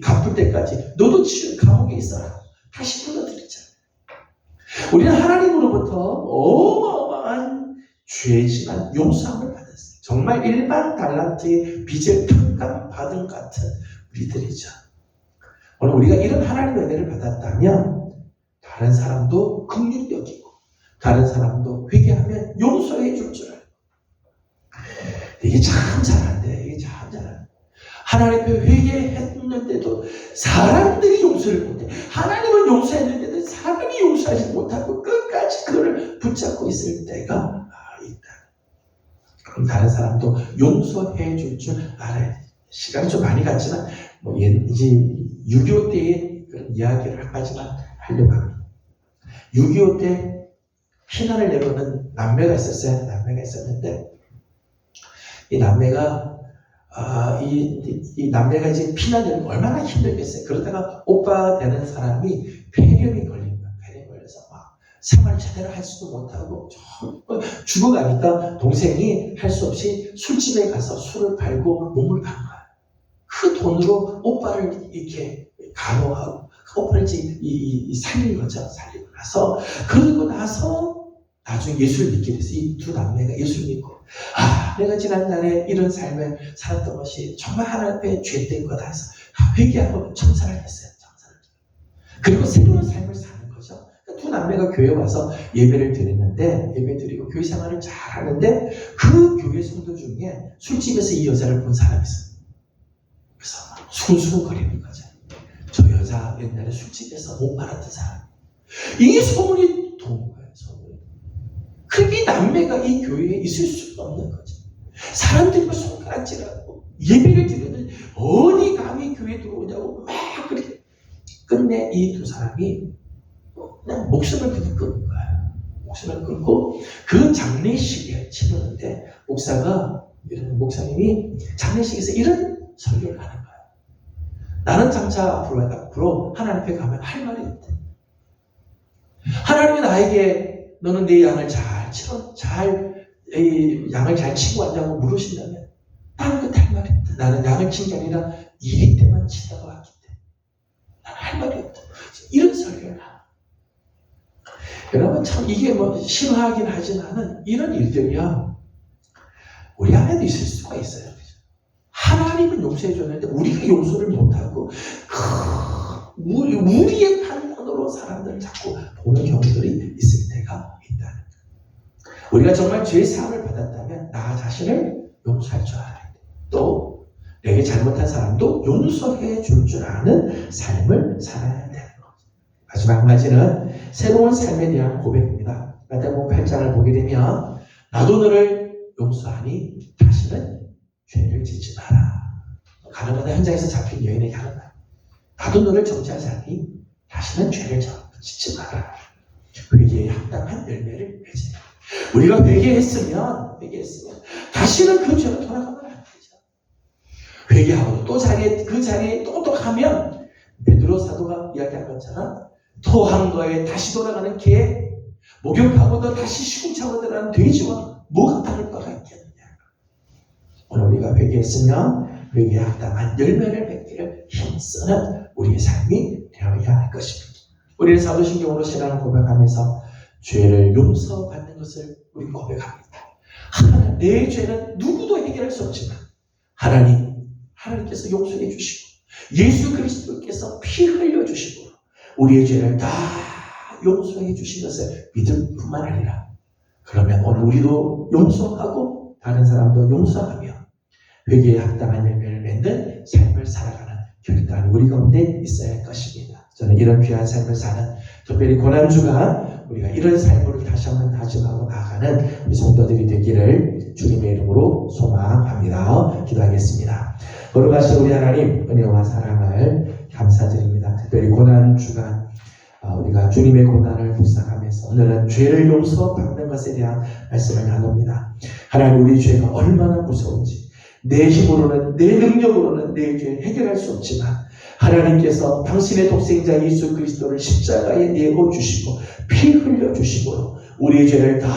갚을 때까지 너도 감옥에 있어라. 다시 불러드리자. 우리는 하나님으로부터 어마어마한 죄지만 용서함을 받았어요. 정말 1만 달란트의 빚을 탕감받은 같은 우리들이죠. 오늘 우리가 이런 하나님의 은혜를 받았다면 다른 사람도 긍휼히 여기고 다른 사람도 회개하면 용서해 줄 줄 알고. 이게 참 잘한데, 이게 참 잘한데. 하나님 앞에 회개했는데도 사람들이 용서를 못해. 하나님은 용서했는데도 사람이 용서하지 못하고 끝까지 그를 붙잡고 있을 때가 있다. 그럼 다른 사람도 용서해 줄 줄 알아야 돼. 시간이 좀 많이 갔지만 이제 6.25 때의 그런 이야기를 한 가지만 하려고 합니다. 6.25 때 피난을 내려오는 남매가 있었어요. 남매가 있었는데 이 남매가 이 남매가 이제 피난을 얼마나 힘들겠어요. 그러다가 오빠 되는 사람이 폐렴이 걸린 거야. 폐렴이 걸려서 막 생활을 제대로 할 수도 못하고 죽어가니까 동생이 할 수 없이 술집에 가서 술을 팔고 몸을 판 거야. 그 돈으로 오빠를 이렇게 간호하고 오빠를 살린 거죠. 살리고 나서, 그러고 나서 나중에 예수를 믿게 됐어요. 이 두 남매가 예수를 믿고, 내가 지난날에 이런 삶을 살았던 것이 정말 하나님 앞에 죄된 거다 해서 회개하고 청산을 했어요. 그리고 새로운 삶을 사는 거죠. 두 남매가 교회에 와서 예배를 드렸는데, 예배 드리고 교회 생활을 잘 하는데 그 교회 성도 중에 술집에서 이 여자를 본 사람이 있어요. 그래서 수근수근 거리는 거죠. 저 여자 옛날에 술집에서 못 팔았던 사람. 이 소문이 도는 거예요. 소문이. 그러니까 이 남매가 이 교회에 있을 수가 없는 거죠. 사람들이 손가락질하고 예배를 드리는데 어디 감히 교회에 들어오냐고 막 그렇게. 끝내 이 두 사람이 그냥 목숨을 그냥 끊은 거예요. 목숨을 끊고 그 장례식에 치르는데 목사님이 장례식에서 이런 설교를 하는 거예요. 나는 장차 앞으로 하나님 앞에 가면 할 말이 없대. 하나님이 나에게 너는 내 양을 양을 잘 치고 왔냐고 물으신다면 나는 그때 할 말이 없다. 나는 양을 친 게 아니라 일이 때만 치다가 왔기 때문에 나는 할 말이 없다. 이런 설교를 하고 여러분 참 이게 심하긴 하지만은 이런 일들이야 우리 안에도 있을 수가 있어요. 하나님은 용서해 줬는데 우리가 용서를 못하고 우리의 판단으로 사람들을 자꾸 보는 경우들이 있을 때가 있다는 거예요. 우리가 정말 죄 사함을 받았다면 나 자신을 용서할 줄 알아야 돼. 또 내게 잘못한 사람도 용서해 줄 줄 아는 삶을 살아야 되는 거죠. 마지막 한 가지는 새로운 삶에 대한 고백입니다. 마태복음 8장을 보게 되면 나도 너를 용서하니 다시는 죄를 짓지 마라. 가나안 현장에서 잡힌 여인에게 하는 말. 나도 너를 정죄하지 않니 다시는 죄를 짓지 마라. 회개에 합당한 열매를 맺으라. 우리가 회개했으면 다시는 그 죄로 돌아가면 안 되죠. 회개하고 또 그 자리에 또 하면 베드로 사도가 이야기한 것처럼 토한 거에 다시 돌아가는 개, 목욕하고도 다시 시궁창으로 들어가는 돼지와 뭐가 다를 바가 있겠느냐. 오늘 우리가 회개했으면 회개에 합당한 열매를 맺기를 힘쓰는 우리의 삶이 되어야 할 것입니다. 우리는 사도신경으로 신앙을 고백하면서 죄를 용서받는 것을 우리 고백합니다. 하나님, 내 죄는 누구도 해결할 수 없지만 하나님께서 용서해 주시고 예수 그리스도께서 피 흘려 주시고 우리의 죄를 다 용서해 주신 것을 믿을 뿐만 아니라 그러면 오늘 우리도 용서하고 다른 사람도 용서하며 회개에 합당한 열매를 맺는 삶을 살아가는 결단이 우리 가운데 있어야 할 것입니다. 저는 이런 귀한 삶을 사는 특별히 고난주간 우리가 이런 삶으로 다시 한번 다짐하고 나아가는 우리 성도들이 되기를 주님의 이름으로 소망합니다. 기도하겠습니다. 거룩하신 우리 하나님 은혜와 사랑을 감사드립니다. 특별히 고난주간 우리가 주님의 고난을 묵상하면서 오늘은 죄를 용서받는 것에 대한 말씀을 나눕니다. 하나님 우리 죄가 얼마나 무서운지 내 힘으로는 내 능력으로는 내 죄를 해결할 수 없지만 하나님께서 당신의 독생자 예수 그리스도를 십자가에 내어 주시고 피 흘려 주시고 우리의 죄를 다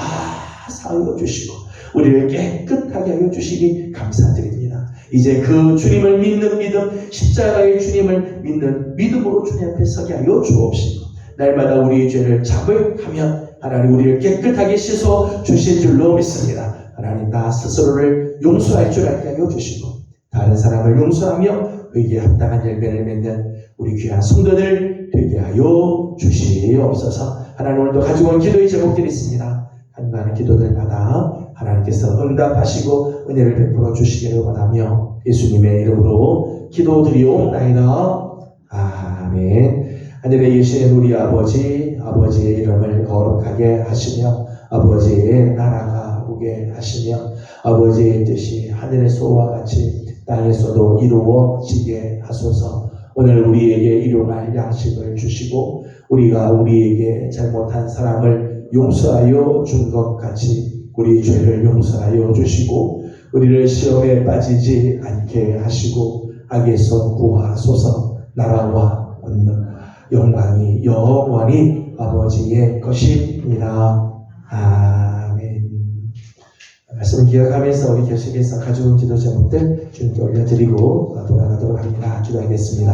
사하여 주시고 우리를 깨끗하게 하여 주시니 감사드립니다. 이제 그 주님을 믿는 믿음, 십자가의 주님을 믿는 믿음으로 주님 앞에 서게 하여 주옵시고 날마다 우리의 죄를 자백하며 하나님 우리를 깨끗하게 씻어 주실 줄로 믿습니다. 하나님 나 스스로를 용서할 줄 알게 하여 주시고 다른 사람을 용서하며 회개에 합당한 열매를 맺는 우리 귀한 성도들 되게 하여 주시옵소서. 하나님 오늘도 가지고 온 기도의 제목들이 있습니다. 간구하는 기도들마다 하나님께서 응답하시고 은혜를 베풀어 주시기를 원하며 예수님의 이름으로 기도드리옵나이다. 아멘. 하늘에 계신 우리 아버지의 이름을 거룩하게 하시며 아버지의 나라가 오게 하시며 아버지의 뜻이 하늘에서와 같이 땅에서도 이루어지게 하소서. 오늘 우리에게 일용할 양식을 주시고 우리가 우리에게 잘못한 사람을 용서하여 준 것 같이 우리 죄를 용서하여 주시고 우리를 시험에 빠지지 않게 하시고 악에서 구하소서. 나라와 영광이 영원히 아버지의 것입니다. 아멘. 말씀을 기억하면서 우리 계속해서 가지고 온 기도 제목들 주님께 올려드리고 돌아가도록 합니다. 기도하겠습니다.